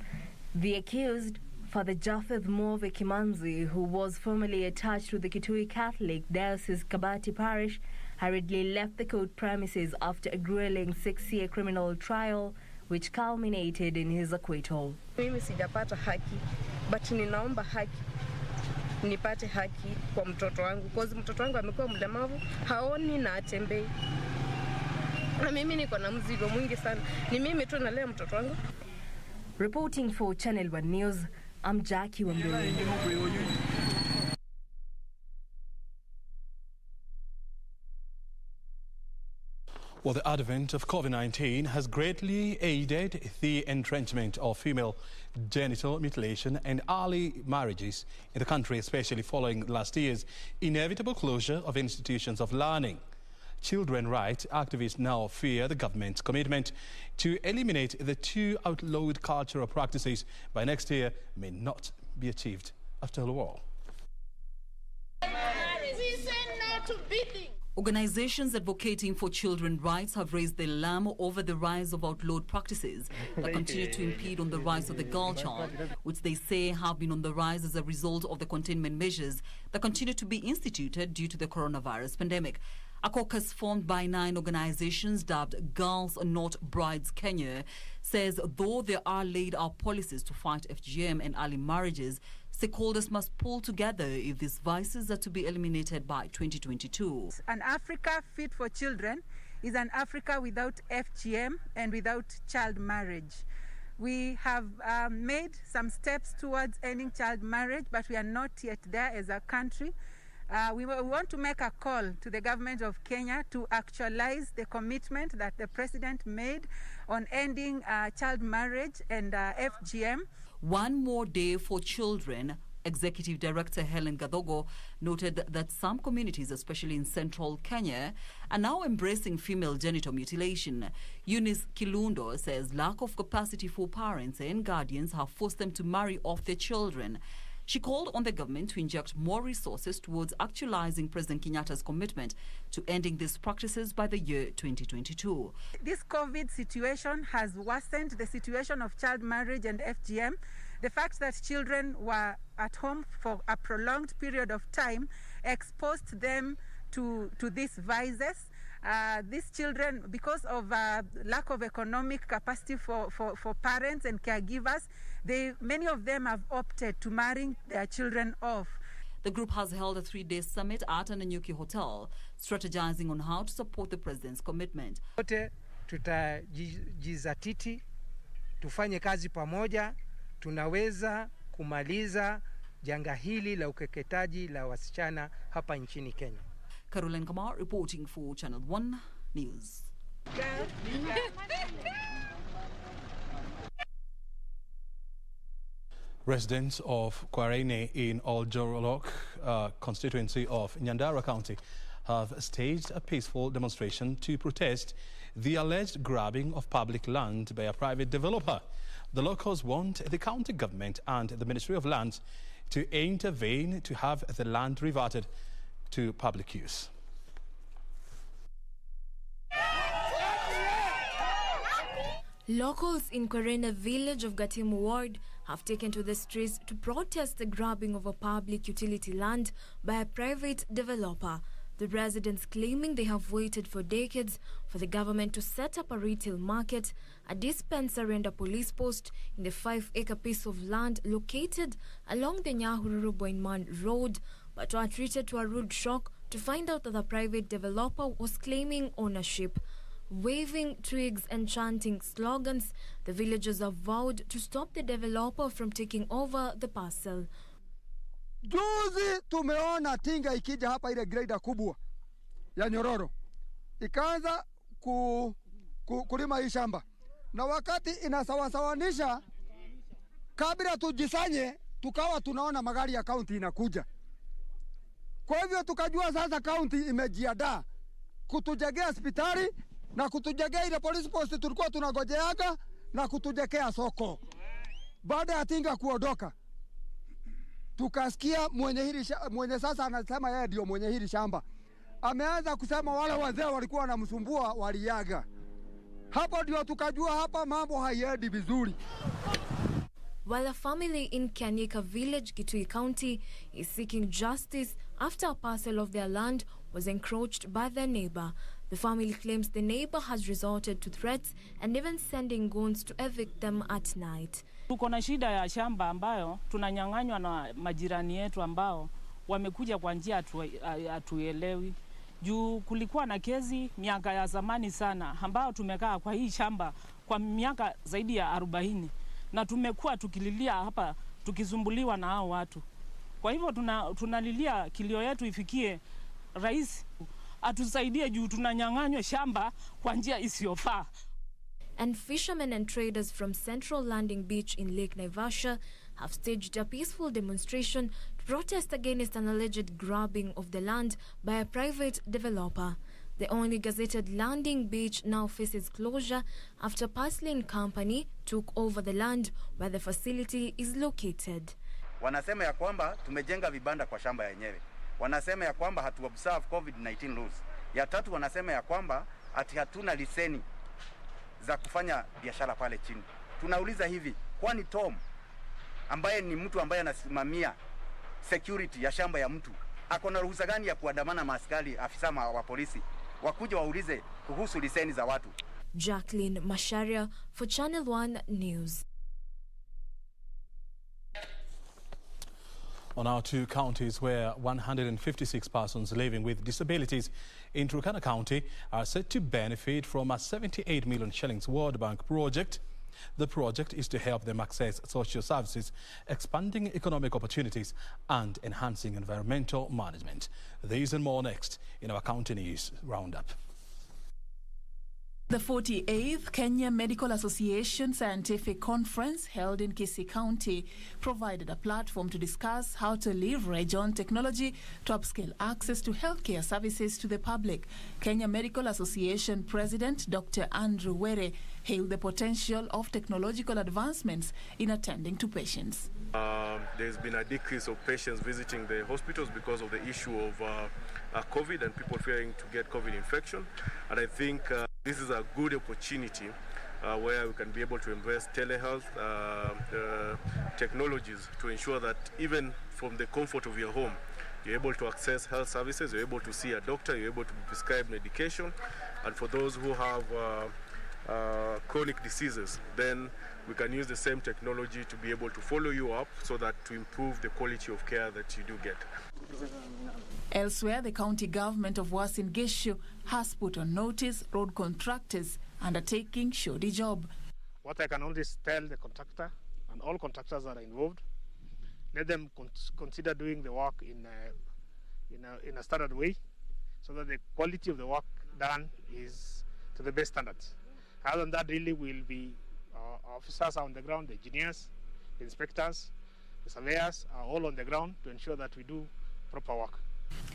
[SPEAKER 24] The accused, Father Japheth Move Kimanzi, who was formerly attached to the Kitui Catholic Diocese Kabati Parish, hurriedly left the court premises after a grueling 6-year criminal trial, which culminated in his acquittal.
[SPEAKER 7] Mimi sijapata haki, but ninaomba haki. Nipate haki kwa mtoto wangu, because mtoto wangu amekuwa mlemavu, haoni na atembei. Na mimi niko na mzigo mwingi sana. Ni mimi tu nalea mtoto wangu.
[SPEAKER 24] Reporting for Channel 1 News, I'm Jackie Wambui.
[SPEAKER 16] Well, the advent of COVID-19 has greatly aided the entrenchment of female genital mutilation and early marriages in the country, especially following last year's inevitable closure of institutions of learning. Children rights activists now fear the government's commitment to eliminate the two outlawed cultural practices by next year may not be achieved after all.
[SPEAKER 17] We say no to beating.
[SPEAKER 21] Organizations advocating for children's rights have raised the alarm over the rise of outlawed practices that continue to impede on the rights of the girl child, which they say have been on the rise as a result of the containment measures that continue to be instituted due to the coronavirus pandemic. A caucus formed by 9 organizations dubbed Girls Not Brides Kenya says though there are laid out policies to fight FGM and early marriages, stakeholders must pull together if these vices are to be eliminated by 2022.
[SPEAKER 22] An Africa fit for children is an Africa without FGM and without child marriage. We have made some steps towards ending child marriage, but we are not yet there as a country. We want to make a call to the government of Kenya to actualize the commitment that the president made on ending child marriage and FGM.
[SPEAKER 21] One more day for children. Executive Director Helen Gadogo noted that some communities, especially in central Kenya, are now embracing female genital mutilation. Eunice Kilundo says lack of capacity for parents and guardians have forced them to marry off their children. She called on the government to inject more resources towards actualizing President Kenyatta's commitment to ending these practices by the year 2022.
[SPEAKER 22] This COVID situation has worsened the situation of child marriage and FGM. The fact that children were at home for a prolonged period of time exposed them to these vices. These children, because of lack of economic capacity for parents and caregivers, many of them have opted to marry their children off.
[SPEAKER 21] The group has held a 3-day summit at an Nanyuki hotel, strategizing on how to support the president's commitment.
[SPEAKER 27] Wote tutajizatiti, tufanye kazi pamoja, tunaweza kumaliza janga hili la ukeketaji la wasichana hapa nchini Kenya.
[SPEAKER 21] Caroline Kamar reporting for Channel 1 News.
[SPEAKER 16] Residents of Kwarene in Oljorolok constituency of Nyandara County have staged a peaceful demonstration to protest the alleged grabbing of public land by a private developer. The locals want the county government and the Ministry of Lands to intervene to have the land reverted to public use.
[SPEAKER 28] Locals in Kwarene village of Gatimu ward have taken to the streets to protest the grabbing of a public utility land by a private developer. the residents claiming they have waited for decades for the government to set up a retail market, a dispensary and a police post in the 5-acre piece of land located along the Nyahururu-Boinman Road, but were treated to a rude shock to find out that the private developer was claiming ownership. Waving twigs and chanting slogans, the villagers have vowed to stop the developer from taking over the parcel.
[SPEAKER 3] Juzi tumeona tinga ikija hapa ile grader kubwa ya nyororo. Ikaanza kulima hii shamba. Na wakati inasawasawanisha, kabla tujisanye, tukawa tunaona magari ya county inakuja. Kwa hivyo tukajua sasa county imejiandaa kutujengea hospitali na kutujengea ile police post tulikuwa tunagojeaga na kutujengea soko. Baada ya tinga kuondoka, tukasikia mwenye sasa anasema yeye ndio mwenye hili shamba. Ameanza kusema wale wazee walikuwa wanamsumbua waliaga. Hapo ndio tukajua hapa mambo haiendi vizuri.
[SPEAKER 28] While a family in Kanyika village, Kitui County, is seeking justice after a parcel of their land was encroached by their neighbor. The family claims the neighbor has resorted to threats and even sending goons to evict them at night.
[SPEAKER 4] Tuko na shida ya shamba ambayo tunanyang'anywa na majirani yetu ambao wamekuja kwa njia hatuelewi. Juu kulikuwa na kesi miaka ya zamani sana ambao tumekaa kwa hii shamba kwa miaka zaidi ya 40 na tumekuwa tukililia hapa tukisumbuliwa na hao watu. Kwa hivyo tunalilia kilio yetu ifikie rais atusaidie juu tunanyang'anywa shamba kwa njia isiyofaa.
[SPEAKER 28] And fishermen and traders from Central Landing Beach in Lake Naivasha have staged a peaceful demonstration to protest against an alleged grabbing of the land by a private developer. The only gazetted landing beach now faces closure after Parslin Company took over the land where the facility is located.
[SPEAKER 5] Wanasema ya kwamba tumejenga vibanda kwa shamba yenyewe. Wanasema ya kwamba hatu observe COVID-19 rules. Ya tatu wanasema ya kwamba ati hatuna liseni za kufanya biashara pale chini. Tunauliza hivi, kwani Tom ambaye ni mtu ambaye anasimamia security ya shamba ya mtu ako na ruhusa gani ya kuandamana maaskari afisa wa polisi wakuja waulize kuhusu liseni za watu?
[SPEAKER 28] Jacqueline Masharia for Channel 1 News.
[SPEAKER 16] On our two counties where 156 persons living with disabilities in Turkana County are set to benefit from a 78 million shillings World Bank project. The project is to help them access social services, expanding economic opportunities and enhancing environmental management. These and more next in our County News Roundup.
[SPEAKER 8] The 48th Kenya Medical Association Scientific Conference held in Kisii County provided a platform to discuss how to leverage on technology to upscale access to healthcare services to the public. Kenya Medical Association President Dr. Andrew Were hailed the potential of technological advancements in attending to patients.
[SPEAKER 9] There's been a decrease of patients visiting the hospitals because of the issue of COVID and people fearing to get COVID infection. And I think this is a good opportunity where we can be able to embrace telehealth technologies to ensure that even from the comfort of your home, you're able to access health services, you're able to see a doctor, you're able to prescribe medication. And for those who have chronic diseases, then we can use the same technology to be able to follow you up so that to improve the quality of care that you do get.
[SPEAKER 8] Elsewhere, the county government of Uasin Gishu has put on notice road contractors undertaking shoddy job.
[SPEAKER 19] What I can only tell the contractor and all contractors that are involved, let them consider doing the work in a standard way so that the quality of the work done is to the best standards. Other than that, really will be officers are on the ground, the engineers, the inspectors, the surveyors are all on the ground to ensure that we do proper work.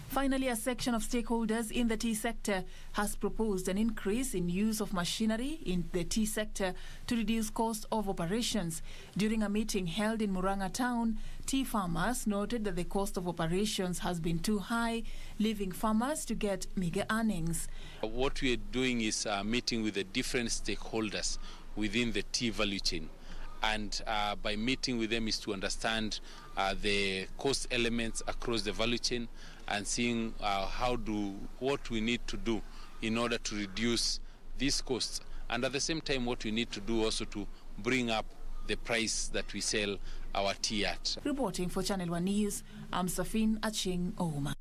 [SPEAKER 8] Finally, a section of stakeholders in the tea sector has proposed an increase in use of machinery in the tea sector to reduce cost of operations. During a meeting held in Murang'a town, tea farmers noted that the cost of operations has been too high, leaving farmers to get meager earnings.
[SPEAKER 20] What we are doing is meeting with the different stakeholders within the tea value chain. And by meeting with them is to understand the cost elements across the value chain and seeing what we need to do in order to reduce these costs, and at the same time what we need to do also to bring up the price that we sell our tea at.
[SPEAKER 8] Reporting for Channel 1 News, I'm Safin Aching Ouma.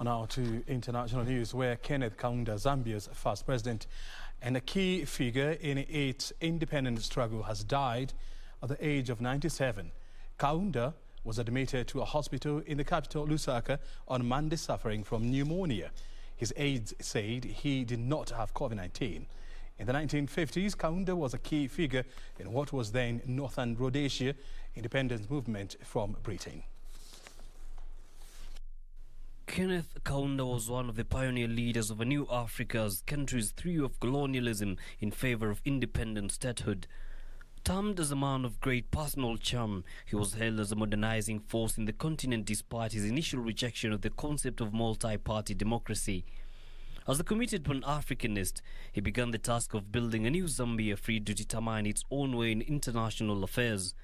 [SPEAKER 16] Now to international news, where Kenneth Kaunda, Zambia's first president and a key figure in its independence struggle, has died at the age of 97. Kaunda was admitted to a hospital in the capital, Lusaka, on Monday, suffering from pneumonia. His aides said he did not have COVID-19. In the 1950s, Kaunda was a key figure in what was then Northern Rhodesia independence movement from Britain.
[SPEAKER 1] Kenneth Kaunda was one of the pioneer leaders of a new Africa's countries threw off colonialism in favor of independent statehood. Termed as a man of great personal charm, he was hailed as a modernizing force in the continent despite his initial rejection of the concept of multi-party democracy. As a committed Pan-Africanist, he began the task of building a new Zambia free to determine its own way in international affairs.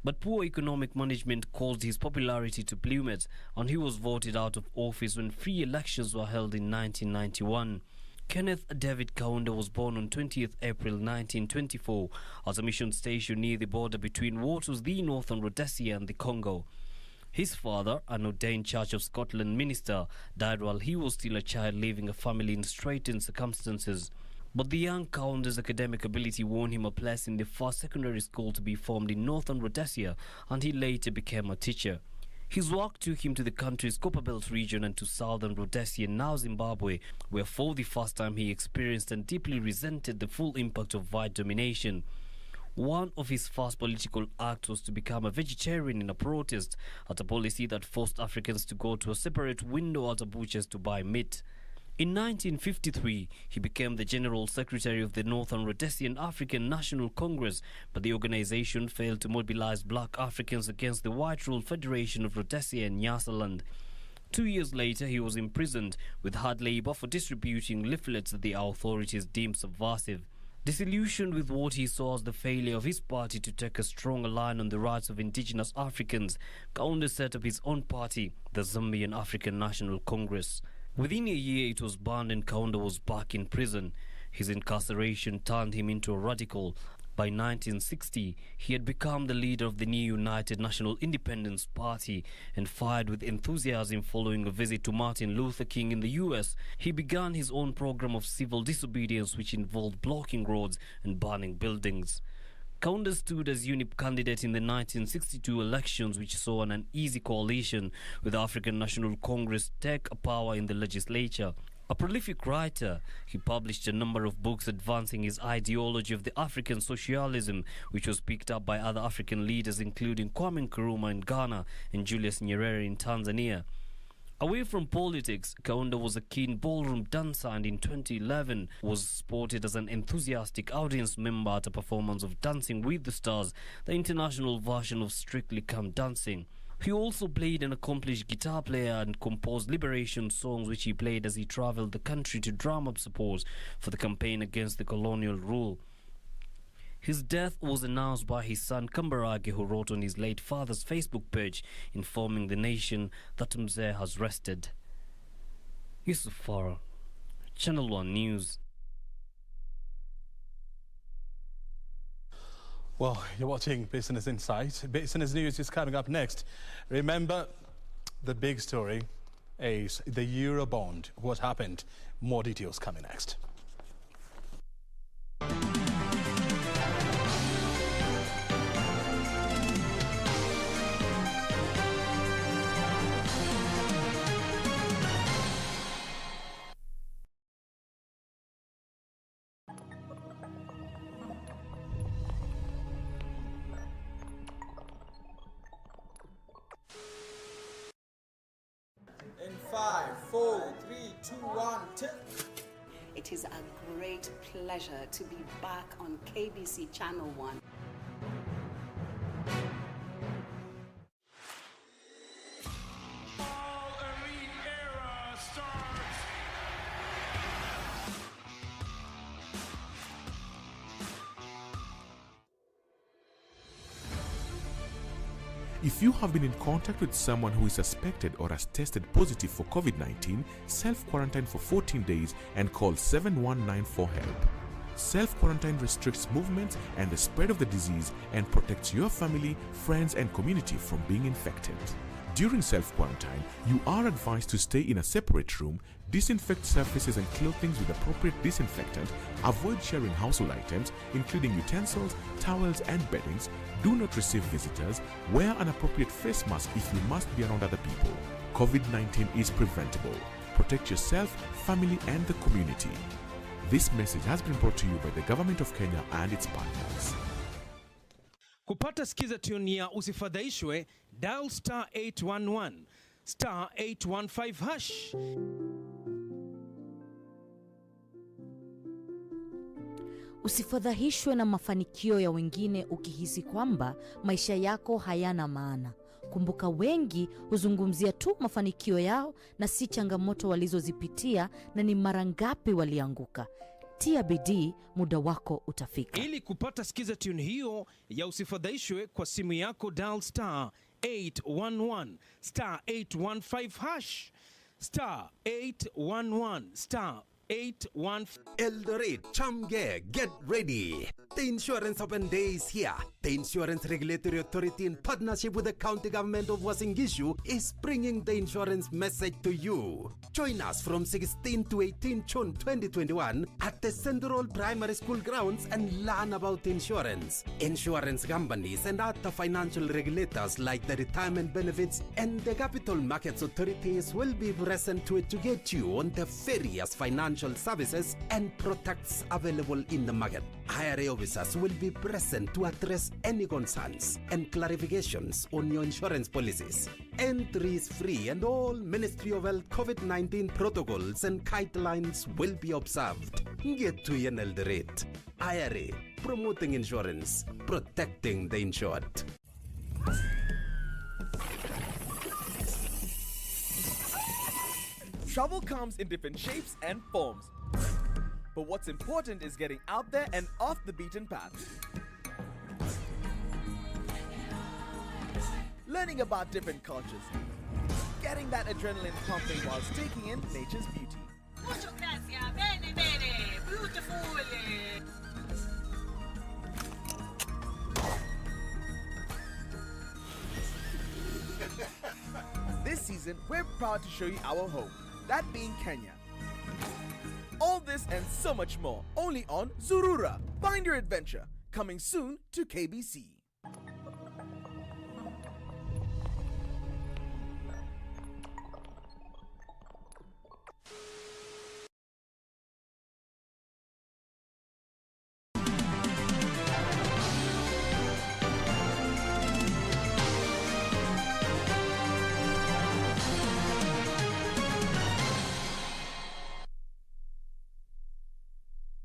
[SPEAKER 1] But poor economic management caused his popularity to plummet, and he was voted out of office when free elections were held in 1991. Kenneth David Kaunda was born on 20th April 1924 at a mission station near the border between what was the Northern Rhodesia and the Congo. His father, an ordained Church of Scotland minister, died while he was still a child, leaving a family in straitened circumstances. But the young Kaunda's academic ability won him a place in the first secondary school to be formed in Northern Rhodesia, and he later became a teacher. His work took him to the country's Copperbelt region and to Southern Rhodesia, now Zimbabwe, where for the first time he experienced and deeply resented the full impact of white domination. One of his first political acts was to become a vegetarian in a protest at a policy that forced Africans to go to a separate window at a butcher's to buy meat. In 1953, he became the General Secretary of the Northern Rhodesian African National Congress, but the organization failed to mobilize black Africans against the white-ruled Federation of Rhodesia and Nyasaland. 2 years later, he was imprisoned with hard labor for distributing leaflets that the authorities deemed subversive. Disillusioned with what he saw as the failure of his party to take a stronger line on the rights of indigenous Africans, Kaunda set up his own party, the Zambian African National Congress. Within a year, it was banned and Kaunda was back in prison. His incarceration turned him into a radical. By 1960, he had become the leader of the new United National Independence Party, and fired with enthusiasm following a visit to Martin Luther King in the US, he began his own program of civil disobedience which involved blocking roads and burning buildings. Kaunda stood as UNIP candidate in the 1962 elections, which saw an uneasy coalition with the African National Congress take power in the legislature. A prolific writer, he published a number of books advancing his ideology of the African socialism, which was picked up by other African leaders including Kwame Nkrumah in Ghana and Julius Nyerere in Tanzania. Away from politics, Kaunda was a keen ballroom dancer and in 2011 was spotted as an enthusiastic audience member at a performance of Dancing with the Stars, the international version of Strictly Come Dancing. He also played an accomplished guitar player and composed liberation songs which he played as he traveled the country to drum up support for the campaign against the colonial rule. His death was announced by his son Kambarage, who wrote on his late father's Facebook page informing the nation that Mzee has rested. Yusuf Farah, Channel 1 News.
[SPEAKER 16] Well, you're watching Business Insight. Business News is coming up next. Remember, the big story is the Eurobond. What happened? More details coming next.
[SPEAKER 10] In 5, 4, 3, 2, 1, tip.
[SPEAKER 11] It is a great pleasure to be back on KBC Channel 1.
[SPEAKER 12] If you have been in contact with someone who is suspected or has tested positive for COVID-19, self-quarantine for 14 days and call 7194 for help. Self-quarantine restricts movement and the spread of the disease and protects your family, friends and community from being infected. During self-quarantine, you are advised to stay in a separate room, disinfect surfaces and clothing with appropriate disinfectant, avoid sharing household items, including utensils, towels and beddings, do not receive visitors, wear an appropriate face mask if you must be around other people. COVID-19 is preventable. Protect yourself, family and the community. This message has been brought to you by the Government of Kenya and its partners.
[SPEAKER 13] Kupata skiza tune ya usifadhaishwe, dial star 811, star 815 hash.
[SPEAKER 14] Usifadhaishwe na mafanikio ya wengine ukihisi kwamba maisha yako hayana maana. Kumbuka wengi huzungumzia tu mafanikio yao na si changamoto walizozipitia na ni mara ngapi walianguka. Tia bidii, muda wako utafika.
[SPEAKER 13] Ili kupata skiza tune hiyo ya usifadhaishwe kwa simu yako, dial star 811 star 815 hash, star 811 star 815.
[SPEAKER 15] Eldoret, Chamge, get ready. The Insurance Open Day is here. The Insurance Regulatory Authority, in partnership with the County Government of Uasin Gishu, is bringing the insurance message to you. Join us from 16 to 18 June 2021 at the Central Primary School grounds and learn about insurance. Insurance companies and other financial regulators like the Retirement Benefits and the Capital Markets Authorities will be present to educate you on the various financial services and products available in the market. IRA officers will be present to address any concerns and clarifications on your insurance policies. Entry is free and all Ministry of Health COVID-19 protocols and guidelines will be observed. Get to Eldoret. IRA, promoting insurance, protecting the insured.
[SPEAKER 18] Trouble comes in different shapes and forms. But what's important is getting out there and off the beaten path. Learning about different cultures. Getting that adrenaline pumping while taking in nature's beauty.
[SPEAKER 17] Muchas gracias. Bene, bene. Beautiful.
[SPEAKER 18] This season, we're proud to show you our home, that being Kenya. All this and so much more, only on Zurura. Find your adventure. Coming soon to KBC.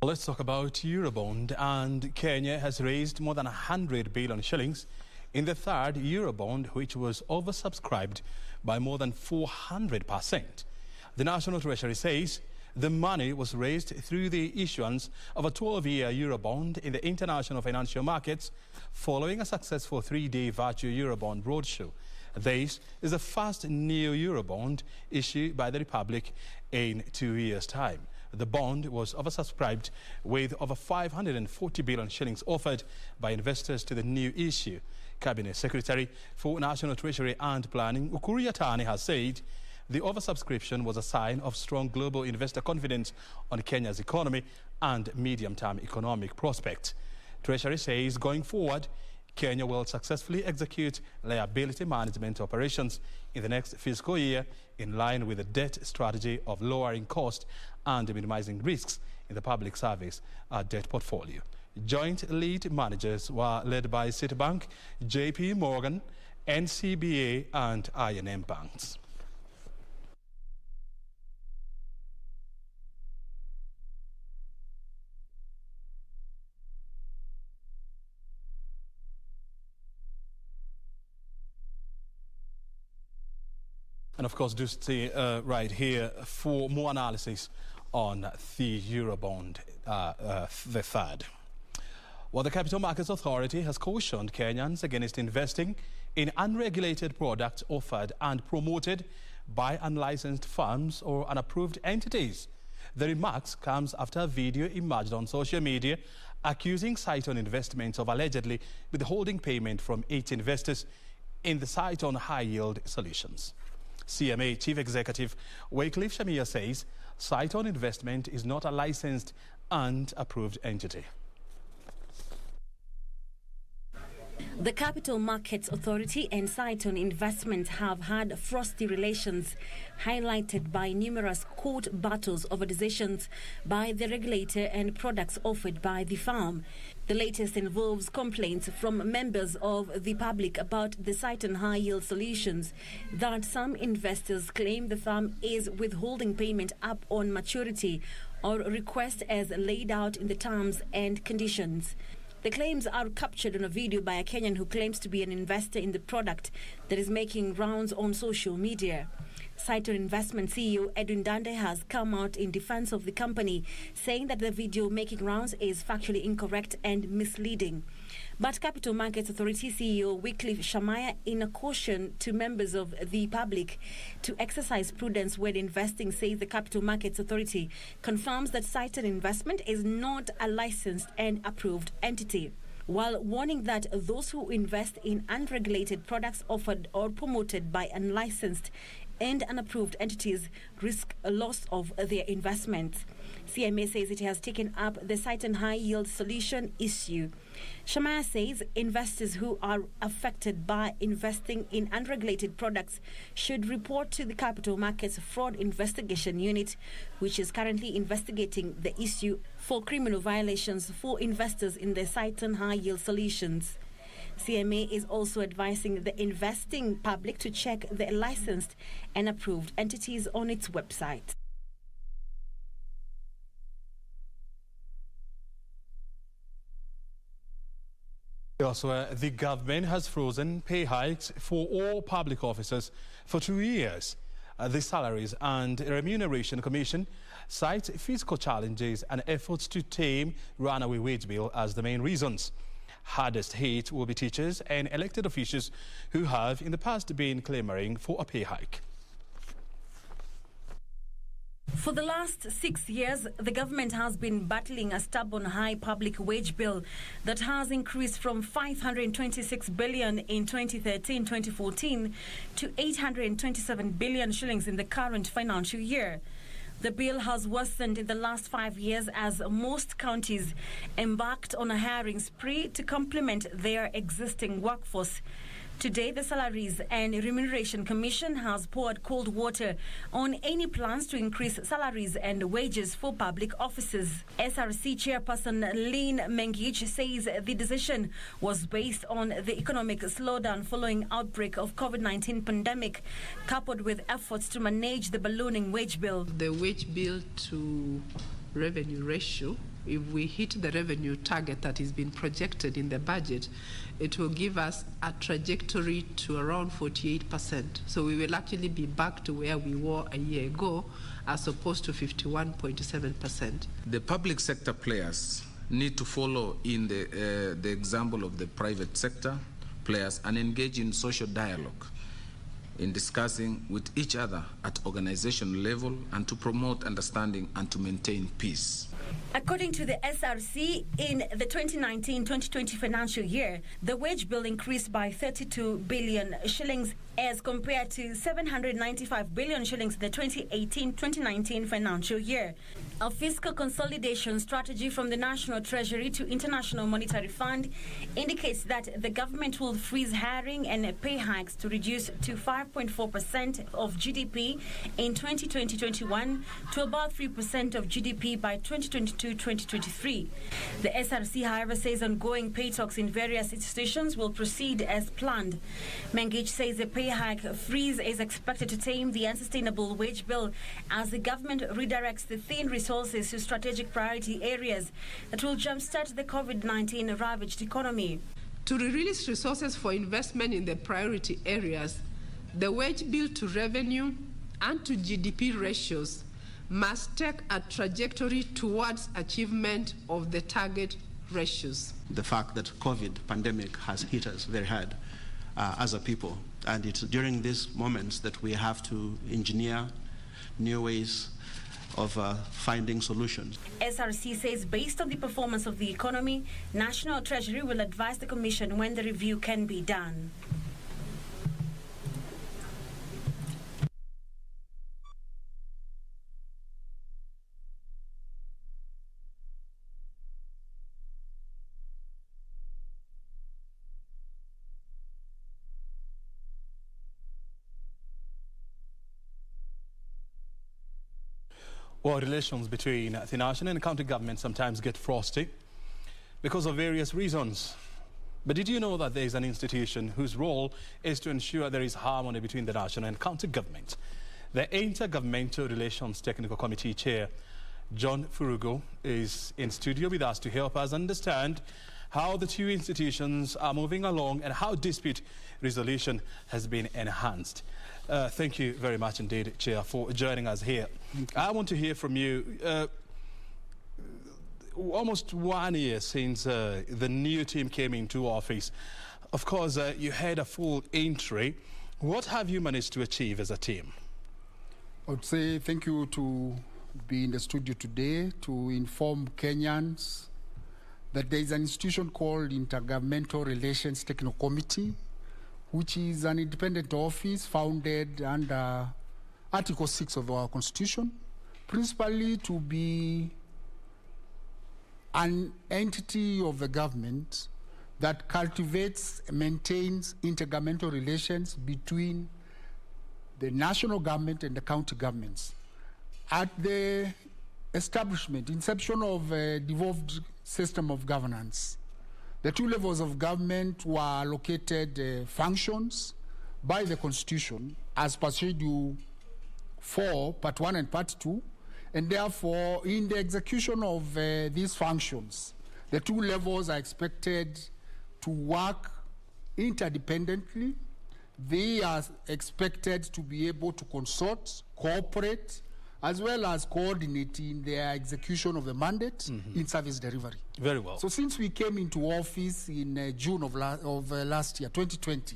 [SPEAKER 16] Let's talk about Eurobond, and Kenya has raised more than 100 billion shillings in the third Eurobond, which was oversubscribed by more than 400%. The National Treasury says the money was raised through the issuance of a 12-year Eurobond in the international financial markets following a successful 3-day virtual Eurobond roadshow. This is the first new Eurobond issued by the Republic in 2 years' time. The bond was oversubscribed with over 540 billion shillings offered by investors to the new issue. Cabinet Secretary for National Treasury and Planning, Ukuru Yatani, has said the oversubscription was a sign of strong global investor confidence on Kenya's economy and medium-term economic prospects. Treasury says going forward, Kenya will successfully execute liability management operations in the next fiscal year in line with the debt strategy of lowering cost and minimizing risks in the public service debt portfolio. Joint lead managers were led by Citibank, JP Morgan, NCBA and I&M banks. And of course, do stay right here for more analysis on the Eurobond, the third. Well, the Capital Markets Authority has cautioned Kenyans against investing in unregulated products offered and promoted by unlicensed firms or unapproved entities. The remarks comes after a video emerged on social media accusing Cyton Investments of allegedly withholding payment from 8 investors in the Cyton High Yield Solutions. CMA Chief Executive Wycliffe Shamia says Cyton Investment is not a licensed and approved entity.
[SPEAKER 2] The Capital Markets Authority and Cyton Investment have had frosty relations, highlighted by numerous court battles over decisions by the regulator and products offered by the firm. The latest involves complaints from members of the public about the Cyton High Yield Solutions that some investors claim the firm is withholding payment up on maturity or request as laid out in the terms and conditions. The claims are captured on a video by a Kenyan who claims to be an investor in the product that is making rounds on social media. Cyton Investment CEO Edwin Dande has come out in defense of the company, saying that the video making rounds is factually incorrect and misleading. But Capital Markets Authority CEO Wycliffe Shamia, in a caution to members of the public to exercise prudence when investing, says the Capital Markets Authority confirms that Cyton Investment is not a licensed and approved entity, while warning that those who invest in unregulated products offered or promoted by unlicensed and unapproved entities risk a loss of their investments. CMA says it has taken up the Cyton High Yield Solution issue. Shamaya says investors who are affected by investing in unregulated products should report to the Capital Markets Fraud Investigation Unit, which is currently investigating the issue for criminal violations for investors in the Cyton High Yield Solutions. CMA is also advising the investing public to check the licensed and approved entities on its website.
[SPEAKER 16] Elsewhere, the government has frozen pay hikes for all public officers for 2 years. The Salaries and Remuneration Commission cites fiscal challenges and efforts to tame runaway wage bill as the main reasons. Hardest hit will be teachers and elected officials who have in the past been clamoring for a pay hike.
[SPEAKER 2] For the last 6 years, the government has been battling a stubborn high public wage bill that has increased from 526 billion in 2013-2014 to 827 billion shillings in the current financial year. The bill has worsened in the last 5 years as most counties embarked on a hiring spree to complement their existing workforce. Today, the Salaries and Remuneration Commission has poured cold water on any plans to increase salaries and wages for public officers. SRC Chairperson Lynn Mengich says the decision was based on the economic slowdown following outbreak of COVID-19 pandemic, coupled with efforts to manage the ballooning wage bill.
[SPEAKER 6] The wage bill to revenue ratio, if we hit the revenue target that is being projected in the budget, it will give us a trajectory to around 48%. So we will actually be back to where we were a year ago, as opposed to 51.7%.
[SPEAKER 7] The public sector players need to follow in the example of the private sector players and engage in social dialogue in discussing with each other at organization level and to promote understanding and to maintain peace.
[SPEAKER 2] According to the SRC, in the 2019-2020 financial year, the wage bill increased by 32 billion shillings as compared to 795 billion shillings in the 2018-2019 financial year. A fiscal consolidation strategy from the National Treasury to International Monetary Fund indicates that the government will freeze hiring and pay hikes to reduce to 5.4% of GDP in 2020-21 to about 3% of GDP by 2022-2023. The SRC, however, says ongoing pay talks in various institutions will proceed as planned. Mengich says the pay hike freeze is expected to tame the unsustainable wage bill as the government redirects the thin resources to strategic priority areas that will jumpstart the COVID-19 ravaged economy.
[SPEAKER 6] To release resources for investment in the priority areas, the wage bill to revenue and to GDP ratios must take a trajectory towards achievement of the target ratios.
[SPEAKER 22] The fact that COVID pandemic has hit us very hard
[SPEAKER 3] as a people. And it's during these moments that we have to engineer new ways of finding solutions.
[SPEAKER 2] SRC says based on the performance of the economy, National Treasury will advise the Commission when the review can be done.
[SPEAKER 16] Well, relations between the national and county government sometimes get frosty because of various reasons. But did you know that there is an institution whose role is to ensure there is harmony between the national and county government? The Intergovernmental Relations Technical Committee Chair, John Furugo, is in studio with us to help us understand how the two institutions are moving along and how dispute resolution has been enhanced. Thank you very much indeed, Chair, for joining us here. I want to hear from you. Almost 1 year since the new team came into office. Of course, you had a full entry. What have you managed to achieve as a team?
[SPEAKER 21] I would say thank you to be in the studio today to inform Kenyans that there is an institution called Intergovernmental Relations Technical Committee, which is an independent office founded under Article 6 of our Constitution, principally to be an entity of the government that cultivates and maintains intergovernmental relations between the national government and the county governments. At the inception of a devolved system of governance, the two levels of government were allocated functions by the Constitution as per Schedule 4, Part 1 and Part 2, and therefore in the execution of these functions, the two levels are expected to work interdependently. They are expected to be able to consult, cooperate, as well as coordinating their execution of the mandate in service delivery.
[SPEAKER 16] Very well.
[SPEAKER 21] So since we came into office in June of last year, 2020,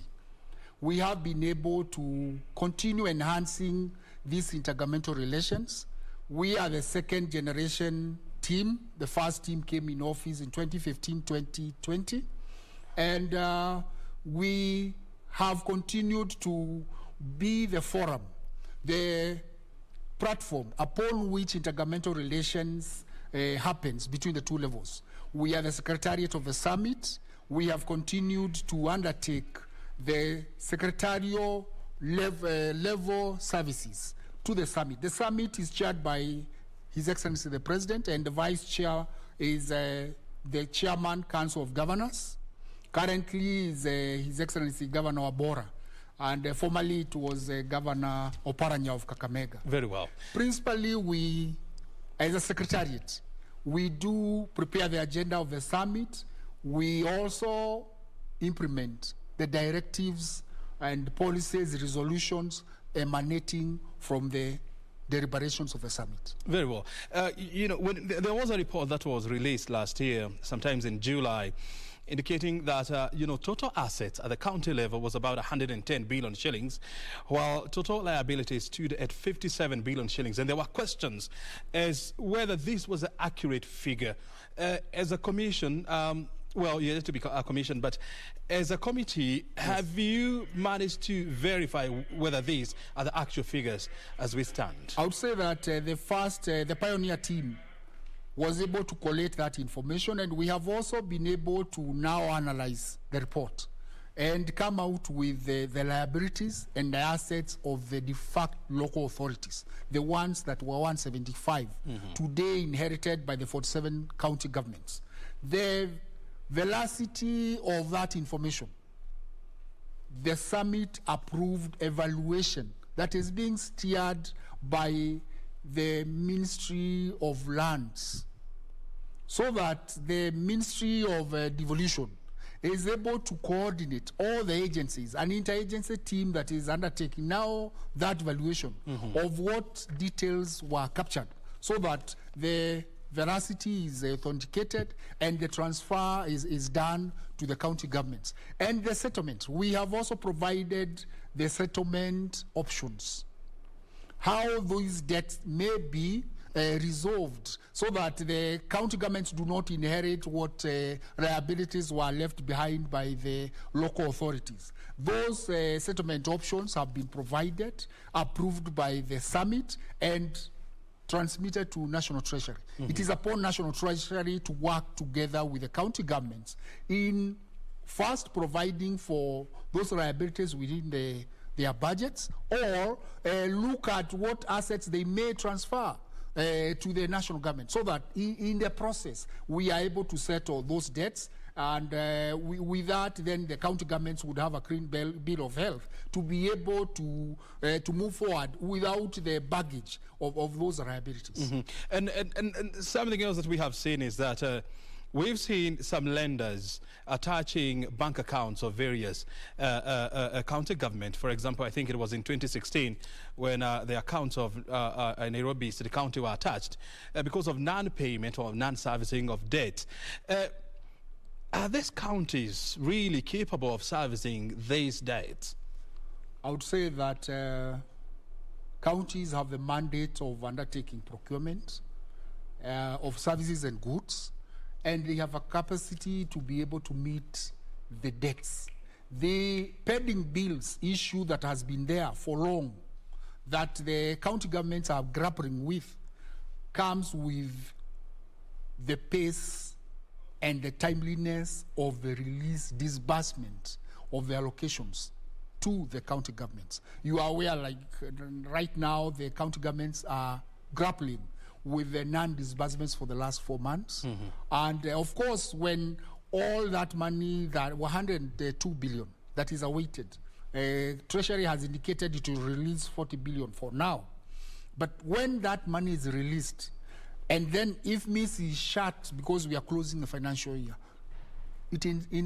[SPEAKER 21] we have been able to continue enhancing these intergovernmental relations. We are the second generation team. The first team came in office in 2015-2020. And we have continued to be the forum, the platform upon which intergovernmental relations happens between the two levels. We are the Secretariat of the Summit. We have continued to undertake the secretarial level services to the Summit. The Summit is chaired by His Excellency the President, and the Vice Chair is the Chairman, Council of Governors. Currently is His Excellency Governor Abora, and formerly it was Governor Oparanya of Kakamega.
[SPEAKER 16] Very well.
[SPEAKER 21] Principally, we, as a secretariat, we do prepare the agenda of the summit. We also implement the directives and policies, resolutions emanating from the deliberations of the summit.
[SPEAKER 16] Very well. You know, there was a report that was released last year, sometimes in July, indicating that, you know, total assets at the county level was about 110 billion shillings, while total liabilities stood at 57 billion shillings. And there were questions as whether this was an accurate figure. As a commission, well, you have to be a commission, but as a committee, have you managed to verify whether these are the actual figures as we stand?
[SPEAKER 21] I would say that the pioneer team was able to collate that information, and we have also been able to now analyze the report and come out with the liabilities and the assets of the de facto local authorities, the ones that were 175, today inherited by the 47 county governments. The velocity of that information, the summit approved evaluation that is being steered by the Ministry of Lands, so that the Ministry of Devolution is able to coordinate all the agencies, an interagency team that is undertaking now that valuation of what details were captured, so that the veracity is authenticated, and the transfer is done to the county governments. And the settlement, we have also provided the settlement options, how those debts may be resolved, so that the county governments do not inherit what liabilities were left behind by the local authorities. Those settlement options have been provided, approved by the summit, and transmitted to National Treasury. It is upon National Treasury to work together with the county governments in first providing for those liabilities within their budgets, or look at what assets they may transfer to the national government, so that in the process we are able to settle those debts, and with that, then the county governments would have a clean bill of health to be able to move forward without the baggage of those liabilities.
[SPEAKER 16] And something else that we have seen is that we've seen some lenders attaching bank accounts of various county government. For example, I think it was in 2016 when the accounts of Nairobi City County were attached because of non-payment or non-servicing of debt. Are these counties really capable of servicing these debts?
[SPEAKER 21] I would say that counties have the mandate of undertaking procurement of services and goods, and they have a capacity to be able to meet the debts. The pending bills issue that has been there for long, that the county governments are grappling with, comes with the pace and the timeliness of the release, disbursement of the allocations to the county governments. You are aware, like right now, the county governments are grappling with the non-disbursements for the last 4 months. And of course, when all that money, that 102 billion that is awaited, Treasury has indicated it will release 40 billion for now. But when that money is released, and then if MIS is shut because we are closing the financial year, it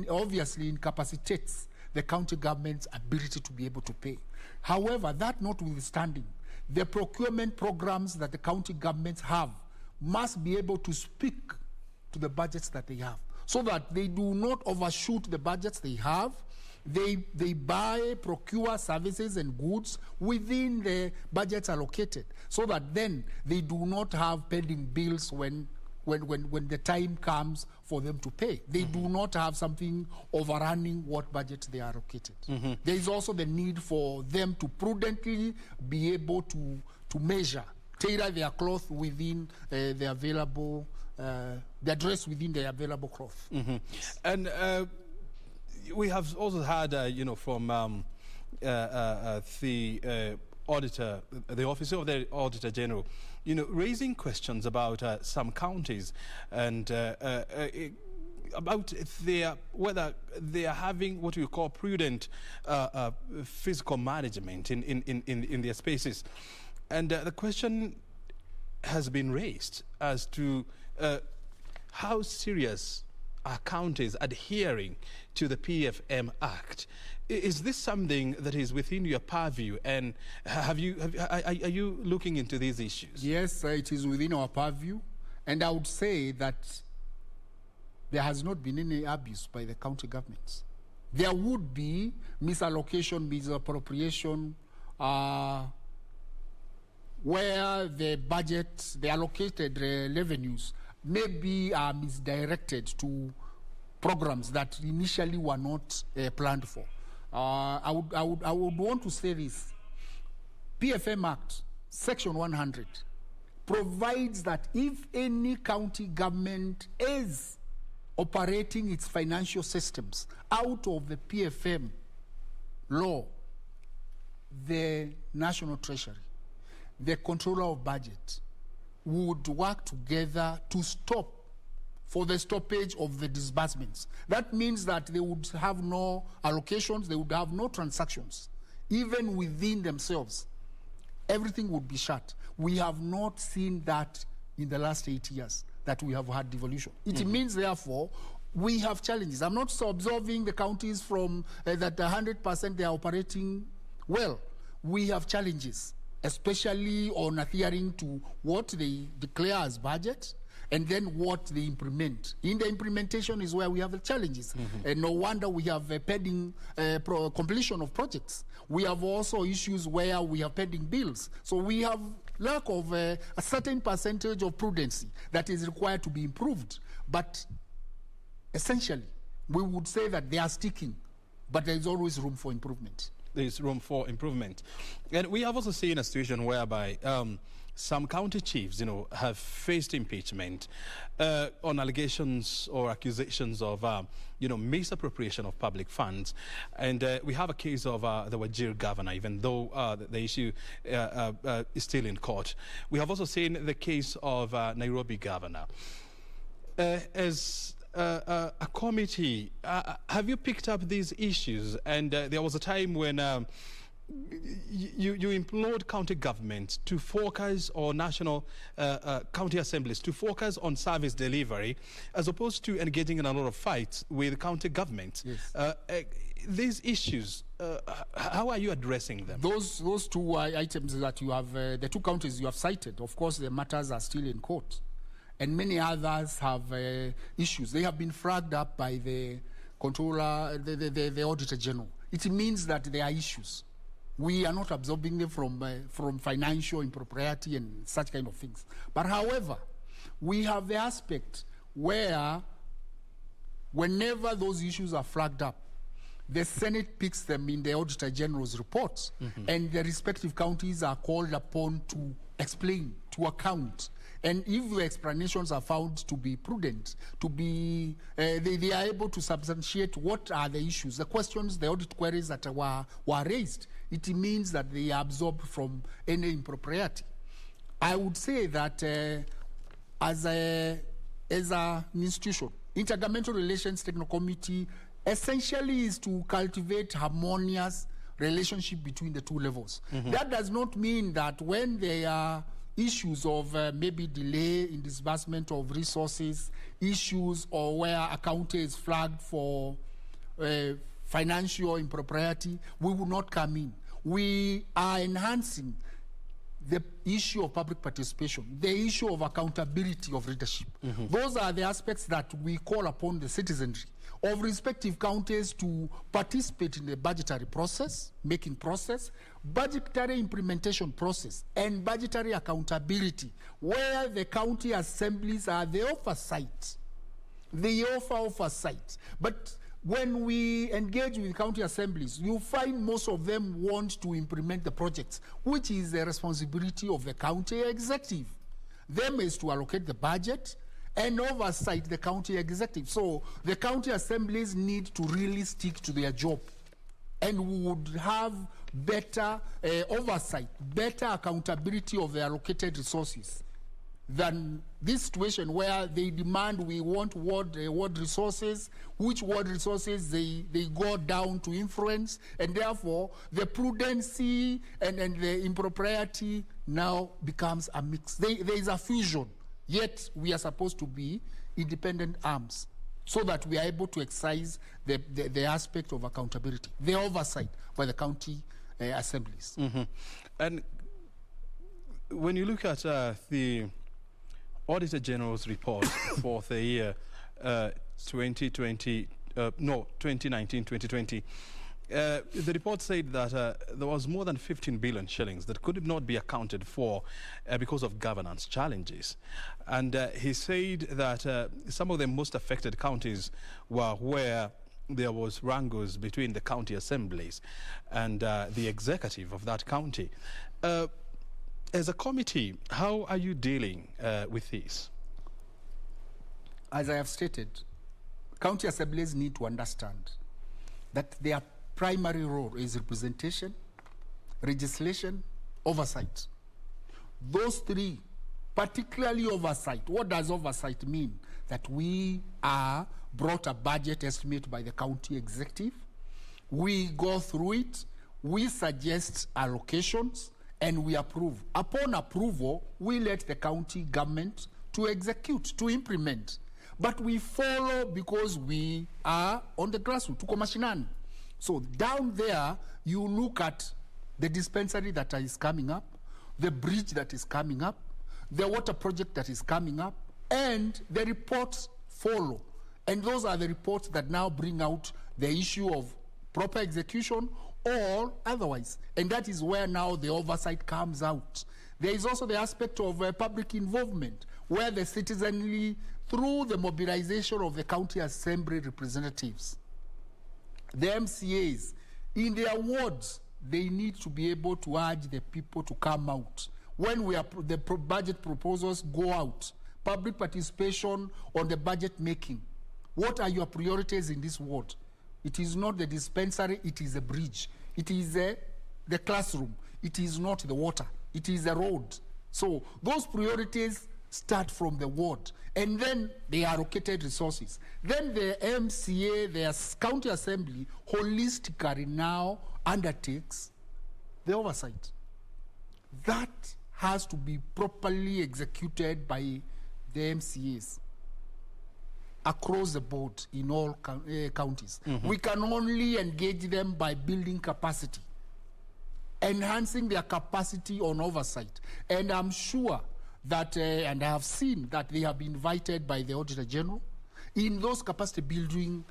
[SPEAKER 21] obviously incapacitates the county government's ability to be able to pay. However, that notwithstanding, the procurement programs that the county governments have must be able to speak to the budgets that they have, so that they do not overshoot the budgets they have. They buy, procure services and goods within the budgets allocated, so that then they do not have pending bills when the time comes for them to pay. They do not have something overrunning what budget they are allocated. There is also the need for them to prudently be able to measure, tailor their cloth within the available, their dress within the available cloth.
[SPEAKER 16] And we have also had, from the auditor, the Office of the Auditor General, raising questions about some counties and about whether they are having what we call prudent physical management in their spaces. And the question has been raised as to how serious are counties adhering to the PFM Act. Is this something that is within your purview, and are you looking into these issues?
[SPEAKER 21] Yes, it is within our purview, and I would say that there has not been any abuse by the county governments. There would be misallocation, misappropriation, where the budget, the allocated revenues may be misdirected to programs that initially were not planned for. I would want to say this. PFM Act, Section 100, provides that if any county government is operating its financial systems out of the PFM law, the National Treasury, the Controller of Budget, would work together to stop for the stoppage of the disbursements. That means that they would have no allocations, they would have no transactions, even within themselves. Everything would be shut. We have not seen that in the last 8 years that we have had devolution. It means, therefore, we have challenges. I'm not so absolving the counties from that 100% they are operating well. We have challenges, especially on adhering to what they declare as budget, and then what they implement. In the implementation is where we have the challenges. And no wonder we have a pending completion of projects. We have also issues where we have pending bills. So we have lack of a certain percentage of prudency that is required to be improved. But essentially, we would say that they are sticking, but there is always room for improvement.
[SPEAKER 16] There is room for improvement. And we have also seen a situation whereby some county chiefs, have faced impeachment on allegations or accusations of, misappropriation of public funds. And we have a case of the Wajir governor, even though the issue is still in court. We have also seen the case of Nairobi governor. As a committee, have you picked up these issues? And there was a time when you implored county government to focus, or national county assemblies to focus on service delivery as opposed to engaging in a lot of fights with county government. Yes. These issues, how are you addressing them?
[SPEAKER 21] Those two items that you have, the two counties you have cited, of course the matters are still in court. And many others have issues. They have been flagged up by the controller, the Auditor General. It means that there are issues. We are not absorbing them from financial impropriety and such kind of things. But however, we have the aspect where whenever those issues are flagged up, the Senate picks them in the Auditor General's reports, and the respective counties are called upon to explain, to account. And if the explanations are found to be prudent, to be, they are able to substantiate what are the issues, the questions, the audit queries that were raised, it means that they are absorbed from any impropriety. I would say that as an institution, Intergovernmental Relations Technical Committee essentially is to cultivate harmonious relationship between the two levels. That does not mean that when there are issues of maybe delay in disbursement of resources, issues or where a county is flagged for financial impropriety, we will not come in. We are enhancing the issue of public participation, the issue of accountability of leadership. Those are the aspects that we call upon the citizenry of respective counties to participate in the budgetary process, making process, budgetary implementation process, and budgetary accountability, where the county assemblies are the oversight. They offer oversight. But when we engage with county assemblies, you find most of them want to implement the projects, which is the responsibility of the county executive. Them is to allocate the budget and oversight the county executive. So the county assemblies need to really stick to their job, and we would have better oversight, better accountability of the allocated resources than this situation where they demand we want ward resources, which ward resources they go down to influence, and therefore the prudency and the impropriety now becomes a mix. There is a fusion, yet we are supposed to be independent arms so that we are able to exercise the aspect of accountability, the oversight by the county assemblies.
[SPEAKER 16] And when you look at the Auditor General's report for the year 2019-2020, the report said that there was more than 15 billion shillings that could not be accounted for because of governance challenges. And he said that some of the most affected counties were where there was wrangles between the county assemblies and the executive of that county. As a committee, how are you dealing with this?
[SPEAKER 21] As I have stated, county assemblies need to understand that their primary role is representation, legislation, oversight. Those three, particularly oversight. What does oversight mean? That we are brought a budget estimate by the county executive, we go through it, we suggest allocations, and we approve. Upon approval, we let the county government to execute, to implement. But we follow because we are on the grassroots, to mashinani. So down there, you look at the dispensary that is coming up, the bridge that is coming up, the water project that is coming up, And the reports follow. And those are the reports that now bring out the issue of proper execution or otherwise. And that is where now the oversight comes out. There is also the aspect of public involvement, where the citizenry, through the mobilization of the county assembly representatives, the MCAs, in their wards, they need to be able to urge the people to come out. When the budget proposals go out, public participation on the budget making. What are your priorities in this ward? It is not the dispensary, it is a bridge. It is the classroom. It is not the water. It is a road. So those priorities start from the ward, and then they are allocated resources. Then the MCA, the county assembly, holistically now undertakes the oversight. That has to be properly executed by the MCAs across the board in all counties. We can only engage them by building capacity, enhancing their capacity on oversight. And I'm sure that, and I have seen that they have been invited by the Auditor General in those capacity building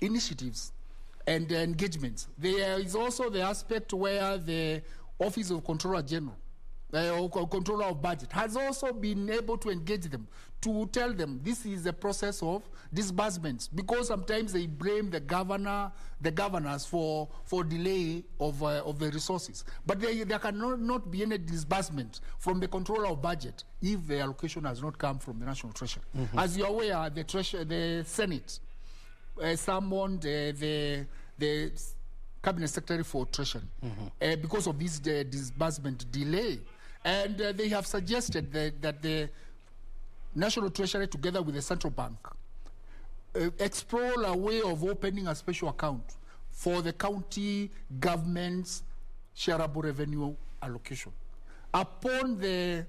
[SPEAKER 21] initiatives and engagements. There is also the aspect where the Office of Controller General, Controller of Budget, has also been able to engage them to tell them this is a process of disbursements, because sometimes they blame the governors for delay of the resources. But there cannot be any disbursement from the Controller of Budget if the allocation has not come from the National Treasury. As you're aware, the Senate summoned the Cabinet Secretary for Treasury because of this disbursement delay. And they have suggested that the National Treasury, together with the Central Bank, explore a way of opening a special account for the county government's shareable revenue allocation. Upon the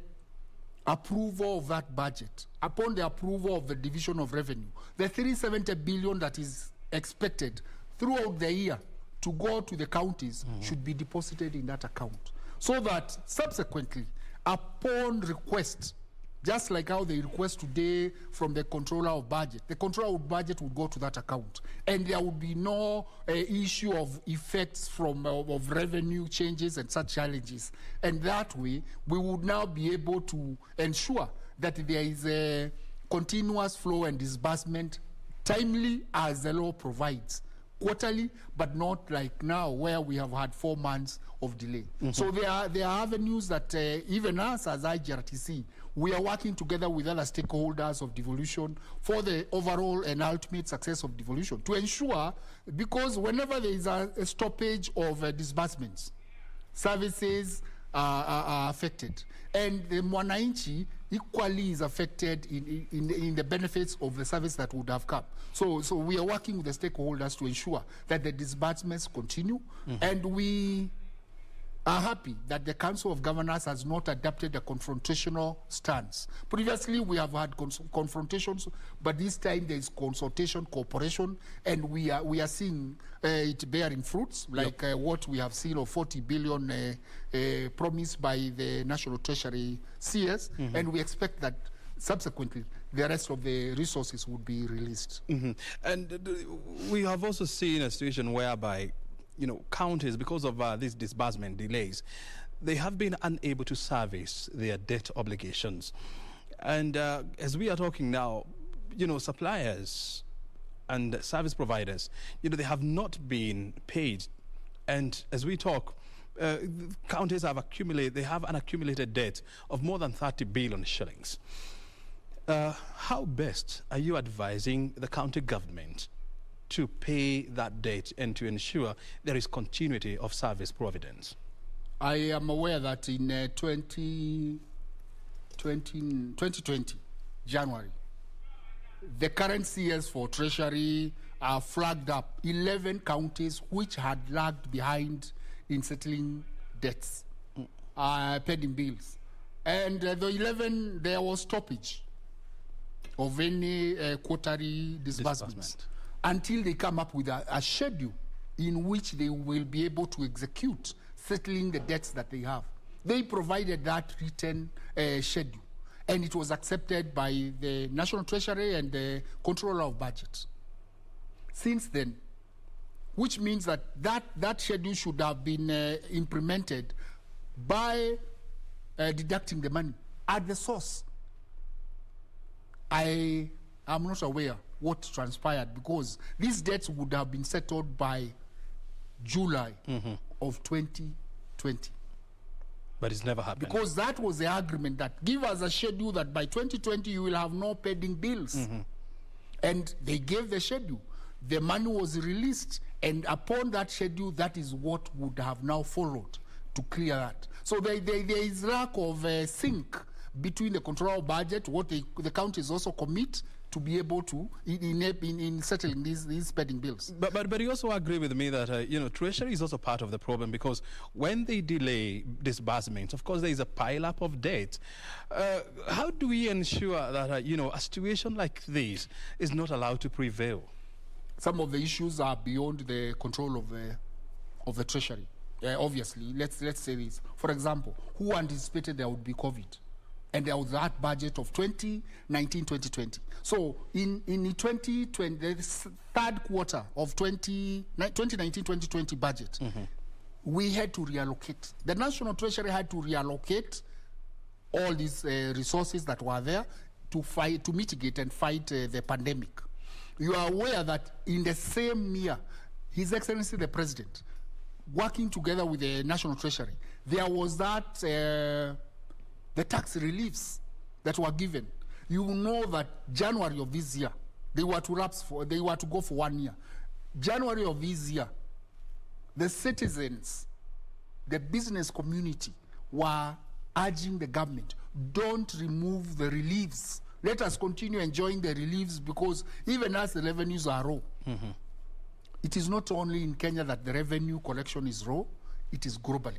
[SPEAKER 21] approval of that budget, upon the approval of the division of revenue, the 370 billion that is expected throughout the year to go to the counties should be deposited in that account, so that subsequently, upon request, just like how they request today from the Controller of Budget, the Controller of Budget would go to that account, and there would be no issue of effects from of revenue changes and such challenges. And that way, we would now be able to ensure that there is a continuous flow and disbursement, timely as the law provides, quarterly, but not like now where we have had 4 months of delay. So there are avenues that even us as IGRTC, we are working together with other stakeholders of devolution for the overall and ultimate success of devolution, to ensure, because whenever there is a stoppage of disbursements, services are affected, and the mwananchi equally is affected in the benefits of the service that would have come. So we are working with the stakeholders to ensure that the disbursements continue, and we are happy that the Council of Governors has not adopted a confrontational stance. Previously, we have had confrontations, but this time there is consultation, cooperation, and we are seeing it bearing fruits, like what we have seen of 40 billion promised by the National Treasury CS, and we expect that subsequently the rest of the resources would be released.
[SPEAKER 16] And we have also seen a situation whereby, you know, counties, because of these disbursement delays, they have been unable to service their debt obligations. And as we are talking now, you know, suppliers and service providers, you know, they have not been paid. And as we talk, counties have an accumulated debt of more than 30 billion shillings. How best are you advising the county government to pay that debt and to ensure there is continuity of service providence?
[SPEAKER 21] I am aware that in 2020, January, the current CS for Treasury flagged up 11 counties which had lagged behind in settling debts, pending bills. And the 11, there was stoppage of any quarterly disbursements until they come up with a schedule in which they will be able to execute settling the debts that they have. They provided that written schedule. and it was accepted by the National Treasury and the Controller of Budget. Since then, which means that schedule should have been implemented by deducting the money at the source. I am not aware what transpired, because these debts would have been settled by July of 2020.
[SPEAKER 16] But it's never happened.
[SPEAKER 21] Because that was the agreement, that give us a schedule that by 2020 you will have no pending bills. And they gave the schedule. The money was released, and upon that schedule, that is what would have now followed to clear that. So there is lack of sync between the control budget, what the counties also commit to be able to in settling these pending bills.
[SPEAKER 16] But you also agree with me that Treasury is also part of the problem, because when they delay disbursements, of course there is a pile up of debt. How do we ensure that a situation like this is not allowed to prevail?
[SPEAKER 21] Some of the issues are beyond the control of the Treasury. Obviously, let's say this. For example, who anticipated there would be COVID? And there was that budget of 2019-2020. So in 2020, the third quarter of 2019-2020 budget, we had to reallocate. The National Treasury had to reallocate all these resources that were there to mitigate and fight the pandemic. You are aware that in the same year, His Excellency the President, working together with the National Treasury, there was that the tax reliefs that were given. You know that January of this year, they were to go for 1 year. January of this year, the citizens, the business community were urging the government, don't remove the reliefs. Let us continue enjoying the reliefs, because even as the revenues are raw, it is not only in Kenya that the revenue collection is raw, it is globally.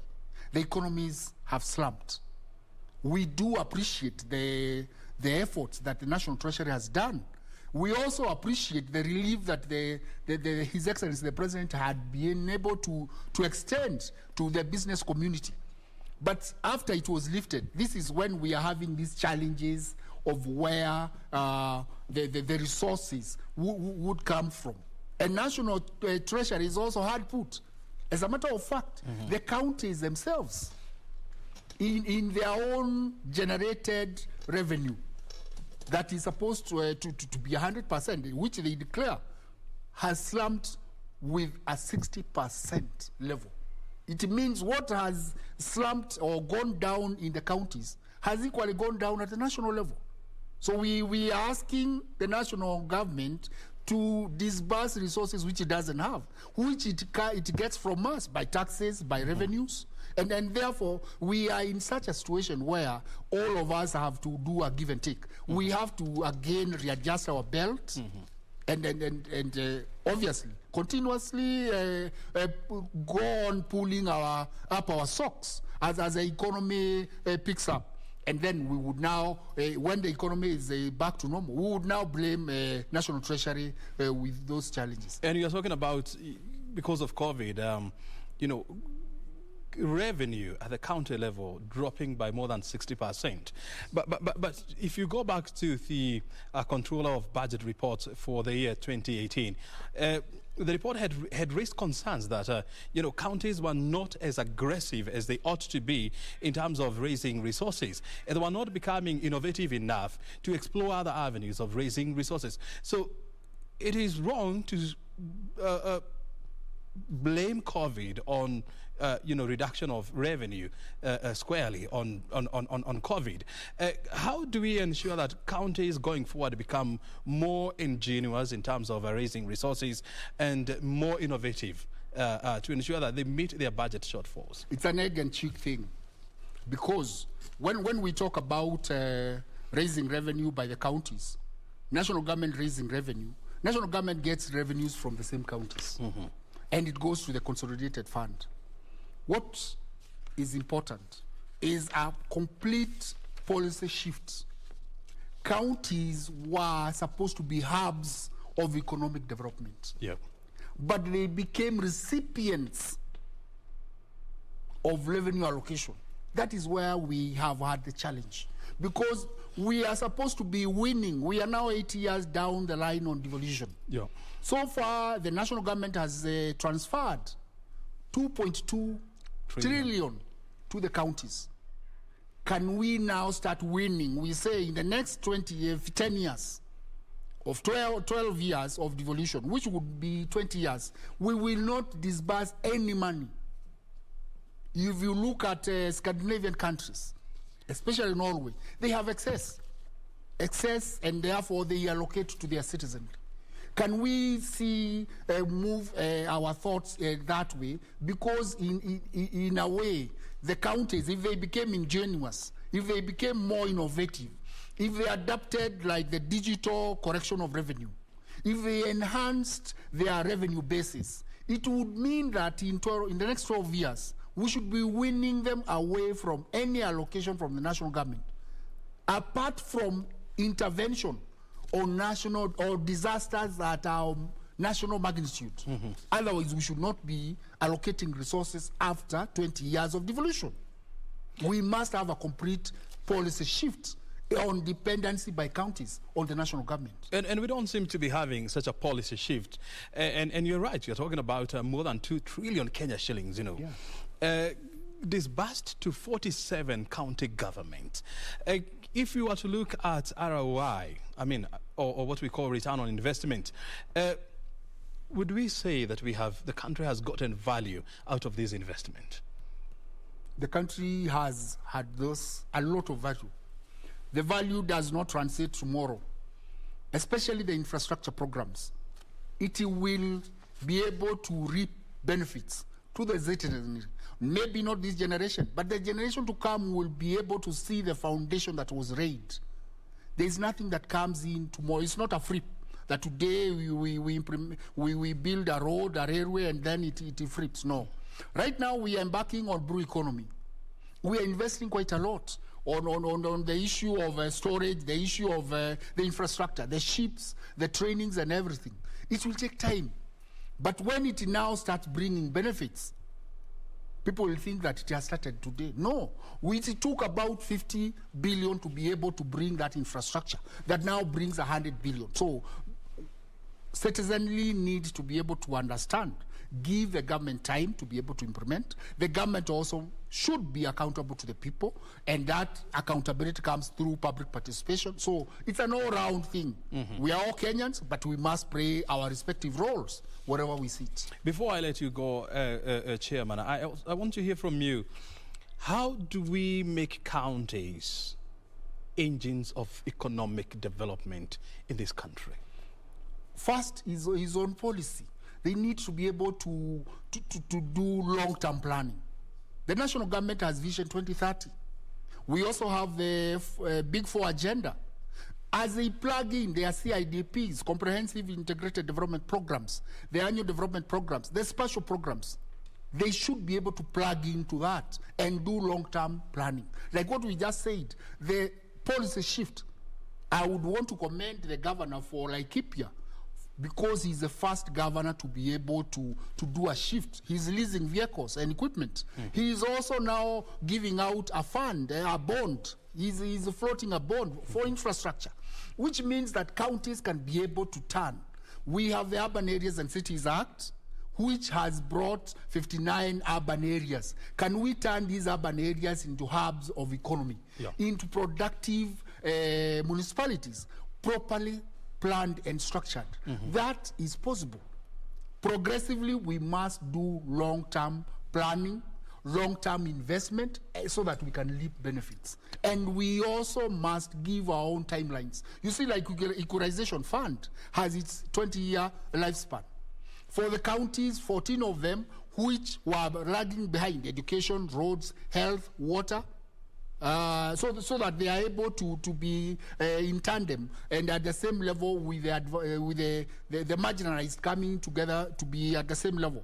[SPEAKER 21] The economies have slumped. We do appreciate the efforts that the National Treasury has done. We also appreciate the relief that His Excellency the President had been able to extend to the business community. But after it was lifted, this is when we are having these challenges of where the resources would come from. And National Treasury is also hard put. As a matter of fact, the counties themselves, in their own generated revenue that is supposed to be 100%, which they declare, has slumped with a 60% level. It means what has slumped or gone down in the counties has equally gone down at the national level. So we are asking the national government to disburse resources which it doesn't have, which it gets from us by taxes, by revenues. And therefore, we are in such a situation where all of us have to do a give and take. We have to, again, readjust our belt and obviously, continuously go on pulling up our socks as the economy picks up. And then we would now, when the economy is back to normal, we would now blame National Treasury with those challenges.
[SPEAKER 16] And you're talking about, because of COVID, revenue at the county level dropping by more than 60%. But if you go back to the Controller of Budget report for the year 2018, the report had raised concerns that counties were not as aggressive as they ought to be in terms of raising resources, and they were not becoming innovative enough to explore other avenues of raising resources. So it is wrong to blame COVID on reduction of revenue squarely on COVID. How do we ensure that counties going forward become more ingenious in terms of raising resources and more innovative to ensure that they meet their budget shortfalls?
[SPEAKER 21] It's an egg and chick thing, because when we talk about raising revenue by the counties, national government raising revenue, national government gets revenues from the same counties, and it goes to the consolidated fund. What is important is a complete policy shift. Counties were supposed to be hubs of economic development, but they became recipients of revenue allocation. That is where we have had the challenge, because we are supposed to be winning. We are now 8 years down the line on devolution.
[SPEAKER 16] Yeah.
[SPEAKER 21] So far, the national government has transferred 2.2 trillion to the counties. Can we now start winning? We say in the next 10 years, of 12 years of devolution, which would be 20 years, we will not disburse any money. If you look at Scandinavian countries, especially Norway, they have excess, and therefore they allocate to their citizens. Can we see move our thoughts that way? Because in a way, the counties, if they became ingenious, if they became more innovative, if they adapted like the digital correction of revenue, if they enhanced their revenue basis, it would mean that in the next 12 years, we should be winning them away from any allocation from the national government. Apart from intervention on national or disasters at our national magnitude. Otherwise, we should not be allocating resources after 20 years of devolution. We must have a complete policy shift on dependency by counties on the national government.
[SPEAKER 16] And we don't seem to be having such a policy shift. And you're right, you're talking about more than 2 trillion Kenya shillings, you know. Yeah. Disbursed to 47 county governments. If you were to look at ROI, I mean, or what we call return on investment, would we say that the country has gotten value out of this investment?
[SPEAKER 21] The country has had a lot of value. The value does not translate tomorrow, especially the infrastructure programs. It will be able to reap benefits to the citizens. Maybe not this generation, but the generation to come will be able to see the foundation that was laid. There is nothing that comes in tomorrow. It's not a flip that today we build a road, a railway, and then it flips. No. Right now we are embarking on blue economy. We are investing quite a lot on the issue of storage, the issue of the infrastructure, the ships, the trainings, and everything. It will take time. But when it now starts bringing benefits, people will think that it has started today. No, it took about 50 billion to be able to bring that infrastructure that now brings 100 billion. So citizenry needs to be able to understand, give the government time to be able to implement. The government also should be accountable to the people, and that accountability comes through public participation. So it's an all-round thing. We are all Kenyans, but we must play our respective roles wherever we sit.
[SPEAKER 16] Before I let you go, Chairman, I want to hear from you. How do we make counties engines of economic development in this country?
[SPEAKER 21] First is on policy. They need to be able to do long-term planning. The national government has Vision 2030. We also have the Big Four agenda. As they plug in their CIDPs, Comprehensive Integrated Development Programs, the annual development programs, the special programs, they should be able to plug into that and do long-term planning. Like what we just said, the policy shift. I would want to commend the governor for Laikipia, because he's the first governor to be able to do a shift. He's leasing vehicles and equipment. He is also now giving out a fund, a bond. He's floating a bond for infrastructure, which means that counties can be able to turn. We have the Urban Areas and Cities Act, which has brought 59 urban areas. Can we turn these urban areas into hubs of economy, into productive municipalities, properly planned and structured? That is possible. Progressively, we must do long-term planning, long-term investment, so that we can reap benefits. And we also must give our own timelines. You see, like Equalization Fund has its 20-year lifespan. For the counties, 14 of them, which were lagging behind education, roads, health, water, so that they are able to be in tandem and at the same level with the marginalized coming together to be at the same level.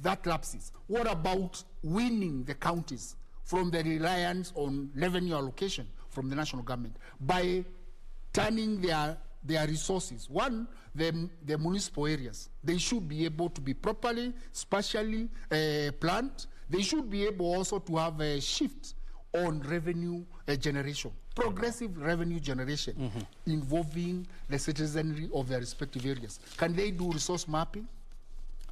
[SPEAKER 21] That lapses. What about winning the counties from the reliance on revenue allocation from the national government by turning their resources? One, the municipal areas, they should be able to be properly, spatially planned. They should be able also to have a shift on revenue generation. progressive revenue generation involving the citizenry of their respective areas. Can they do resource mapping?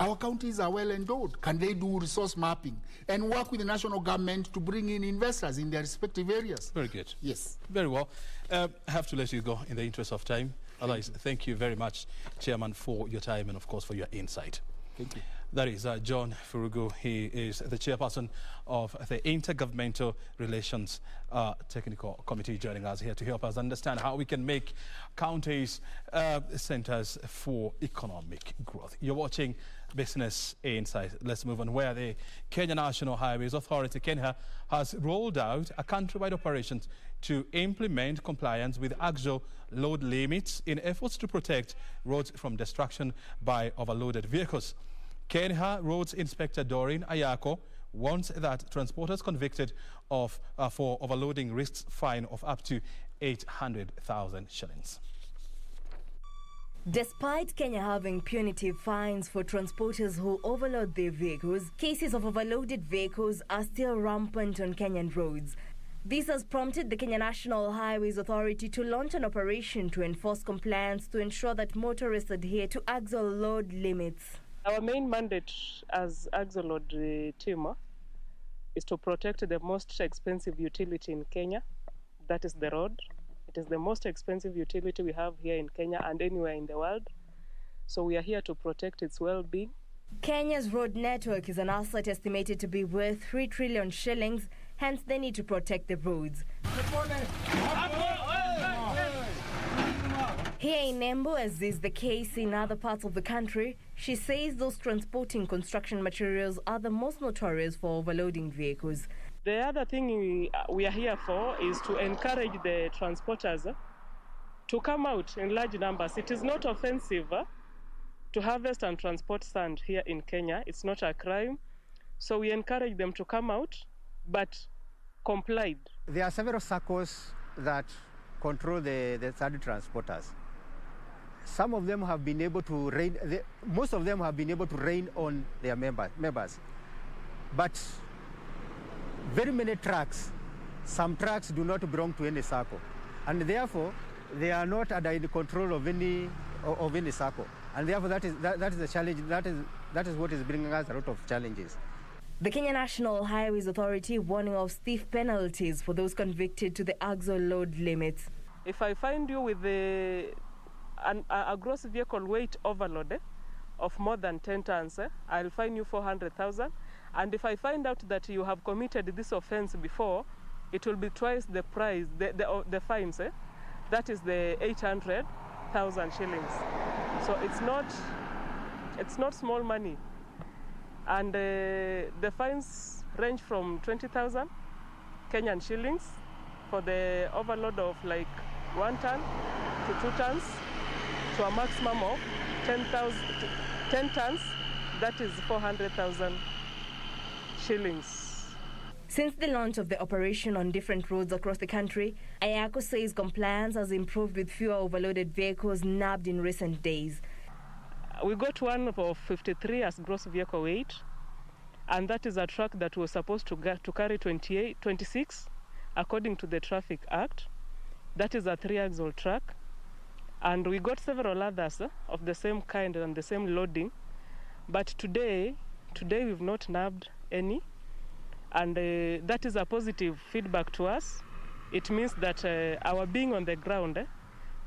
[SPEAKER 21] Our counties are well endowed. Can they do resource mapping and work with the national government to bring in investors in their respective areas?
[SPEAKER 16] Very good.
[SPEAKER 21] Yes.
[SPEAKER 16] Very well. I have to let you go in the interest of time. Otherwise, thank you very much, Chairman, for your time and, of course, for your insight.
[SPEAKER 21] Thank you.
[SPEAKER 16] That is John Furugu. He is the chairperson of the Intergovernmental Relations Technical Committee, joining us here to help us understand how we can make counties centers for economic growth. You're watching Business Insight. Let's move on, where the Kenya National Highways Authority, Kenya, has rolled out a countrywide operation to implement compliance with axle load limits in efforts to protect roads from destruction by overloaded vehicles. Kenya Roads Inspector Doreen Ayako warns that transporters convicted of for overloading risks fine of up to 800,000 shillings.
[SPEAKER 4] Despite Kenya having punitive fines for transporters who overload their vehicles, cases of overloaded vehicles are still rampant on Kenyan roads. This has prompted the Kenya National Highways Authority to launch an operation to enforce compliance to ensure that motorists adhere to axle load limits.
[SPEAKER 5] Our main mandate as axle load team is to protect the most expensive utility in Kenya, that is the road. It is the most expensive utility we have here in Kenya and anywhere in the world. So we are here to protect its well-being.
[SPEAKER 4] Kenya's road network is an asset estimated to be worth 3 trillion shillings, hence they need to protect the roads. Here in Embu, as is the case in other parts of the country, she says those transporting construction materials are the most notorious for overloading vehicles.
[SPEAKER 5] The other thing we are here for is to encourage the transporters to come out in large numbers. It is not offensive to harvest and transport sand here in Kenya. It's not a crime. So we encourage them to come out, but complied.
[SPEAKER 22] There are several circles that control the sand transporters. Some of them have been able to rein, most of them have been able to rein on their members. But very many trucks, some trucks do not belong to any circle. And therefore, they are not under the control of any circle. And therefore, that is the challenge, that is what is bringing us a lot of challenges.
[SPEAKER 4] The Kenya National Highways Authority warning of stiff penalties for those convicted to the axle load limits.
[SPEAKER 5] If I find you with a gross vehicle weight overload of more than 10 tons, I'll fine you 400,000. And if I find out that you have committed this offense before, it will be twice the price, the fines. That is the 800,000 shillings. So it's not small money. And the fines range from 20,000 Kenyan shillings for the overload of like 1 ton to 2 tons to a maximum of 10 tons, that is 400,000 shillings.
[SPEAKER 4] Since the launch of the operation on different roads across the country, Ayako says compliance has improved with fewer overloaded vehicles nabbed in recent days.
[SPEAKER 5] We got one of 53 as gross vehicle weight, and that is a truck that was supposed to carry 26 according to the Traffic Act. That is a 3-axle truck. And we got several others of the same kind and the same loading. But today we've not nabbed any. And that is a positive feedback to us. It means that our being on the ground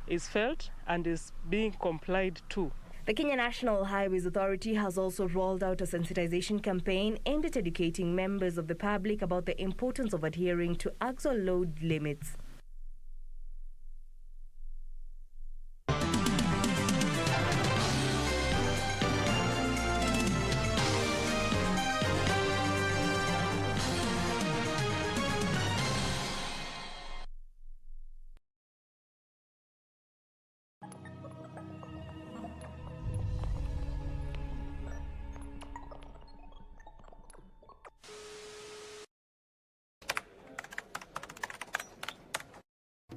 [SPEAKER 5] is felt and is being complied to.
[SPEAKER 4] The Kenya National Highways Authority has also rolled out a sensitization campaign aimed at educating members of the public about the importance of adhering to axle load limits.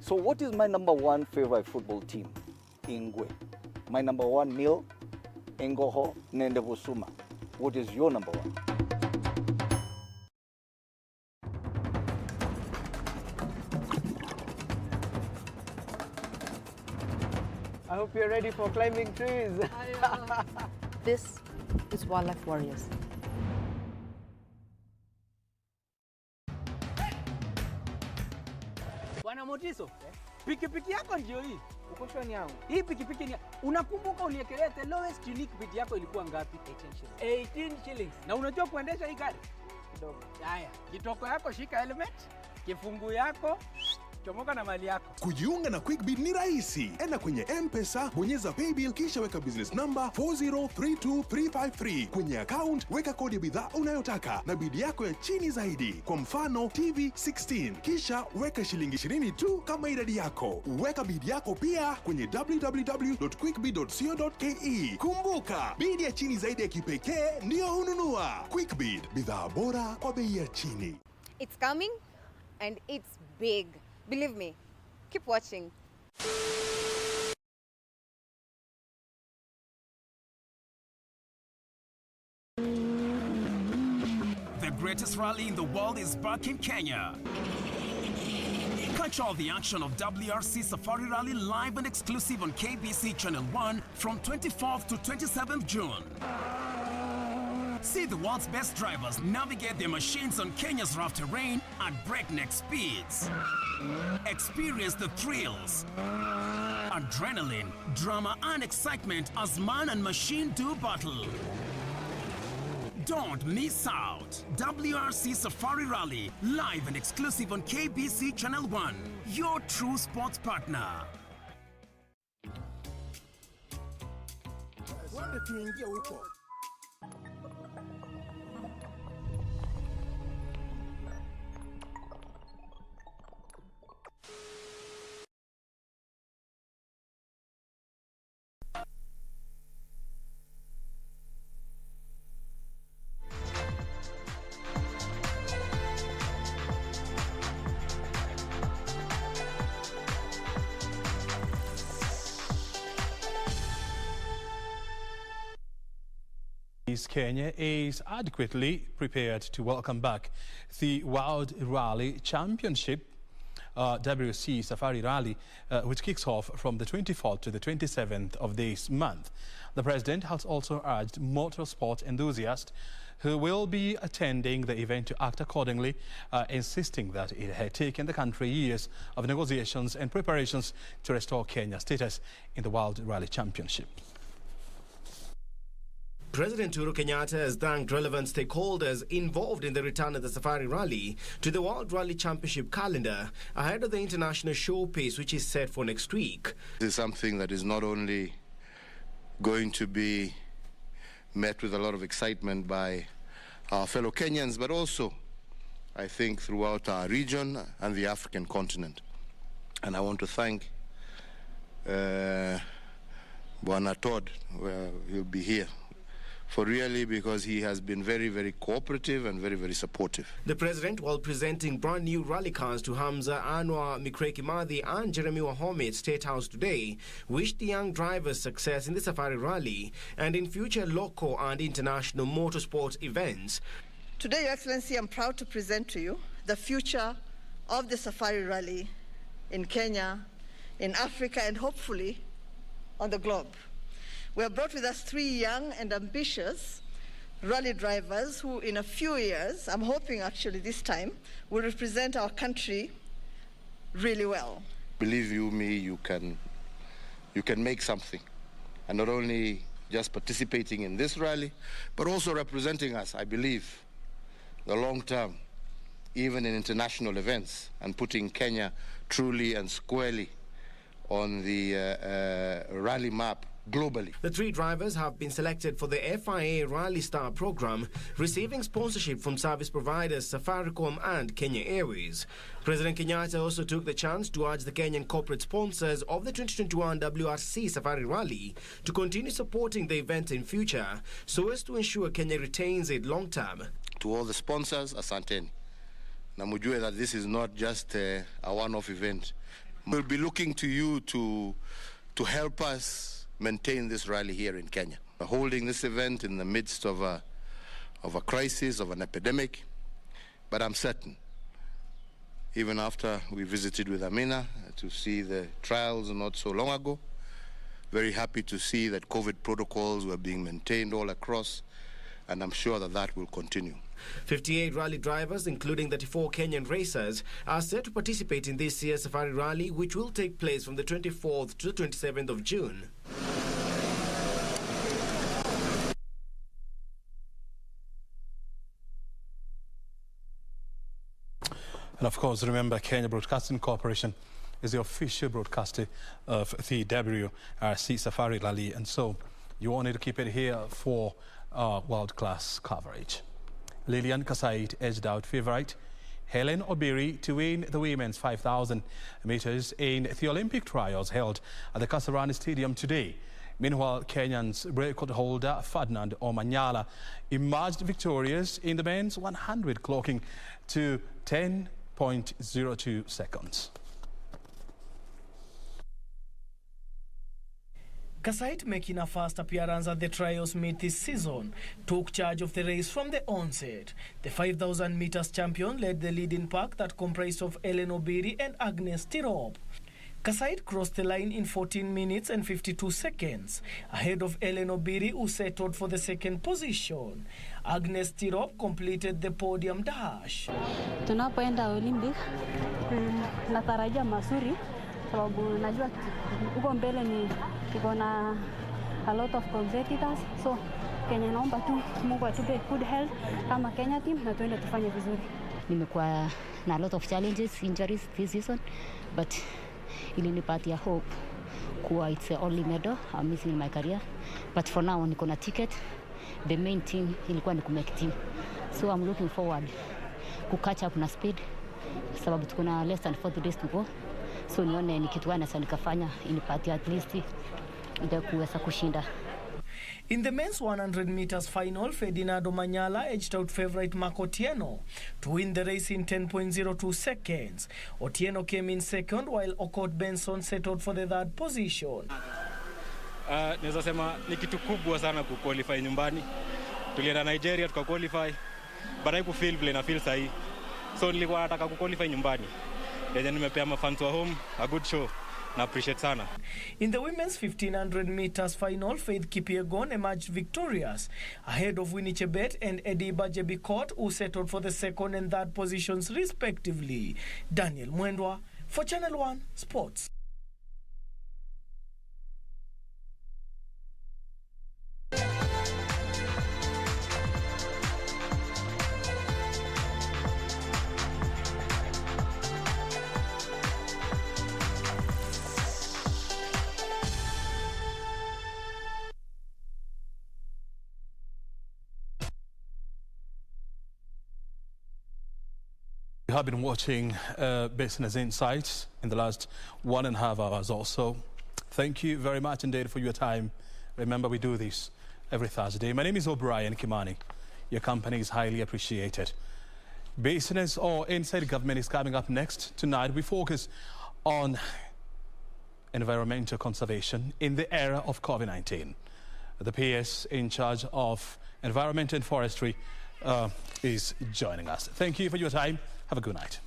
[SPEAKER 23] So what is my number one favorite football team? Ingwe. My number one meal? Engoho Nendevusuma. What is your number one?
[SPEAKER 9] I hope you're ready for climbing trees.
[SPEAKER 19] This is Wildlife Warriors.
[SPEAKER 9] Bwana Motiso, pikipiki yako ndio hii. Uko shoni yangu. Hii pikipiki ni unakumbuka uniekelea the lowest unique bid yako ilikuwa ngapi? 18 shillings. Na unajua kuendesha hii gari? Kidogo. Haya, kitoko yako shika helmet, kifungu yako chomoka na mali yako.
[SPEAKER 20] Kujiunga na QuickBid ni rahisi. Enda kwenye M-Pesa, bonyeza paybill kisha weka business number 4032353. Kwenye account weka kodi ya bidhaa unayotaka na bid yako ya chini zaidi. Kwa mfano TV 16. Kisha weka shilingi 20 tu kama idadi yako. Weka bid yako pia kwenye www.quickbid.co.ke. Kumbuka, bid ya chini zaidi ya kipekee ndio ununua. QuickBid, bidhaa bora kwa bei ya chini.
[SPEAKER 24] It's coming and it's big. Believe me, keep watching.
[SPEAKER 25] The greatest rally in the world is back in Kenya. Catch all the action of WRC Safari Rally live and exclusive on KBC Channel 1 from 24th to 27th June. See the world's best drivers navigate their machines on Kenya's rough terrain at breakneck speeds. Experience the thrills, adrenaline, drama and excitement as man and machine do battle. Don't miss out. WRC Safari Rally, live and exclusive on KBC Channel 1, your true sports partner.
[SPEAKER 16] Kenya is adequately prepared to welcome back the World Rally Championship, WRC Safari Rally, which kicks off from the 24th to the 27th of this month. The President has also urged motorsport enthusiasts who will be attending the event to act accordingly, insisting that it had taken the country years of negotiations and preparations to restore Kenya's status in the World Rally Championship.
[SPEAKER 26] President Uhuru Kenyatta has thanked relevant stakeholders involved in the return of the Safari Rally to the World Rally Championship calendar ahead of the international showpiece, which is set for next week.
[SPEAKER 27] This is something that is not only going to be met with a lot of excitement by our fellow Kenyans, but also, I think, throughout our region and the African continent. And I want to thank Bwana Todd, he'll be here, for really, because he has been very, very cooperative and very, very supportive.
[SPEAKER 26] The President, while presenting brand new rally cars to Hamza, Anwar, Mikreki Madhi and Jeremy Wahome at State House today, wished the young drivers success in the Safari Rally and in future local and international motorsport events.
[SPEAKER 28] Today, Your Excellency, I'm proud to present to you the future of the Safari Rally in Kenya, in Africa, and hopefully on the globe. We have brought with us 3 young and ambitious rally drivers who in a few years, I'm hoping actually this time, will represent our country really well.
[SPEAKER 27] Believe you me, you can make something. And not only just participating in this rally, but also representing us, I believe, the long term, even in international events, and putting Kenya truly and squarely on the rally map globally.
[SPEAKER 26] The 3 drivers have been selected for the FIA Rally Star program, receiving sponsorship from service providers Safaricom and Kenya Airways. President Kenyatta also took the chance to urge the Kenyan corporate sponsors of the 2021 WRC Safari Rally to continue supporting the event in future so as to ensure Kenya retains it long term.
[SPEAKER 27] To all the sponsors, asanteni. Na mujue that this is not just a one-off event. We'll be looking to you to help us maintain this rally here in Kenya. We're holding this event in the midst of a crisis, of an epidemic, but I'm certain, even after we visited with Amina to see the trials not so long ago, Very happy to see that COVID protocols were being maintained all across, and I'm sure that that will continue.
[SPEAKER 26] 58 rally drivers, including 34 Kenyan racers, are set to participate in this year's Safari Rally, which will take place from the 24th to the 27th of June.
[SPEAKER 16] And of course, remember, Kenya Broadcasting Corporation is the official broadcaster of the WRC Safari Rally, and so you wanted to keep it here for world-class coverage. Lilian Kasait edged out favourite Helen Obiri to win the women's 5,000 metres in the Olympic trials held at the Kasarani Stadium today. Meanwhile, Kenyan's record holder Ferdinand Omanyala emerged victorious in the men's 100, clocking to 10.02 seconds.
[SPEAKER 1] Kasait, making a first appearance at the trials meet this season, took charge of the race from the onset. The 5,000 meters champion led the leading pack that comprised of Helen Obiri and Agnes Tirop. Kasait crossed the line in 14 minutes and 52 seconds, ahead of Helen Obiri, who settled for the second position. Agnes Tirop completed the podium dash.
[SPEAKER 8] Tunapoenda Olympic, natarajia mazuri sababu najua huko mbele ni iko na a lot of competitors, so Kenya naomba tu Mungu atupe good health kama Kenya team na tuende tufanye vizuri.
[SPEAKER 10] Nimekuwa na a lot of challenges, injuries this season, but ilinipatia hope kuwa it's the only medal I'm missing in my career, but for now niko na ticket. The main team ilikuwa ni kumake team, so I'm looking forward to catch up na speed sababu tuko na less than 40 days to go, so nione ni kitu gani sasa nikafanya inipatia at least ndio kuweza kushinda.
[SPEAKER 1] In the men's 100 meters final, Ferdinand Omanyala edged out favourite Mark Otieno to win the race in 10.02 seconds. Otieno came in second, while Okot Benson settled for the third position.
[SPEAKER 11] Naweza sema ni kitu kubwa sana kuqualify nyumbani. Tulienda Nigeria tukaqualify, baadaye kufeel vile na feel sahi. So nilikuwa nataka kuqualify nyumbani. Yenye nimepea mafans wa home a good show. Na appreciate sana.
[SPEAKER 1] In the women's 1500 meters final, Faith Kipyegon emerged victorious ahead of Winnie Chebet and Ediba Jebikot, who settled for the second and third positions respectively. Daniel Mwendwa for Channel 1 Sports.
[SPEAKER 16] We have been watching Business Insights in the last 1.5 hours or so. Thank you very much indeed for your time. Remember, we do this every Thursday. My name is O'Brien Kimani. Your company is highly appreciated. Business or Inside Government is coming up next. Tonight, we focus on environmental conservation in the era of COVID-19. The PS in charge of Environment and Forestry is joining us. Thank you for your time. Have a good night.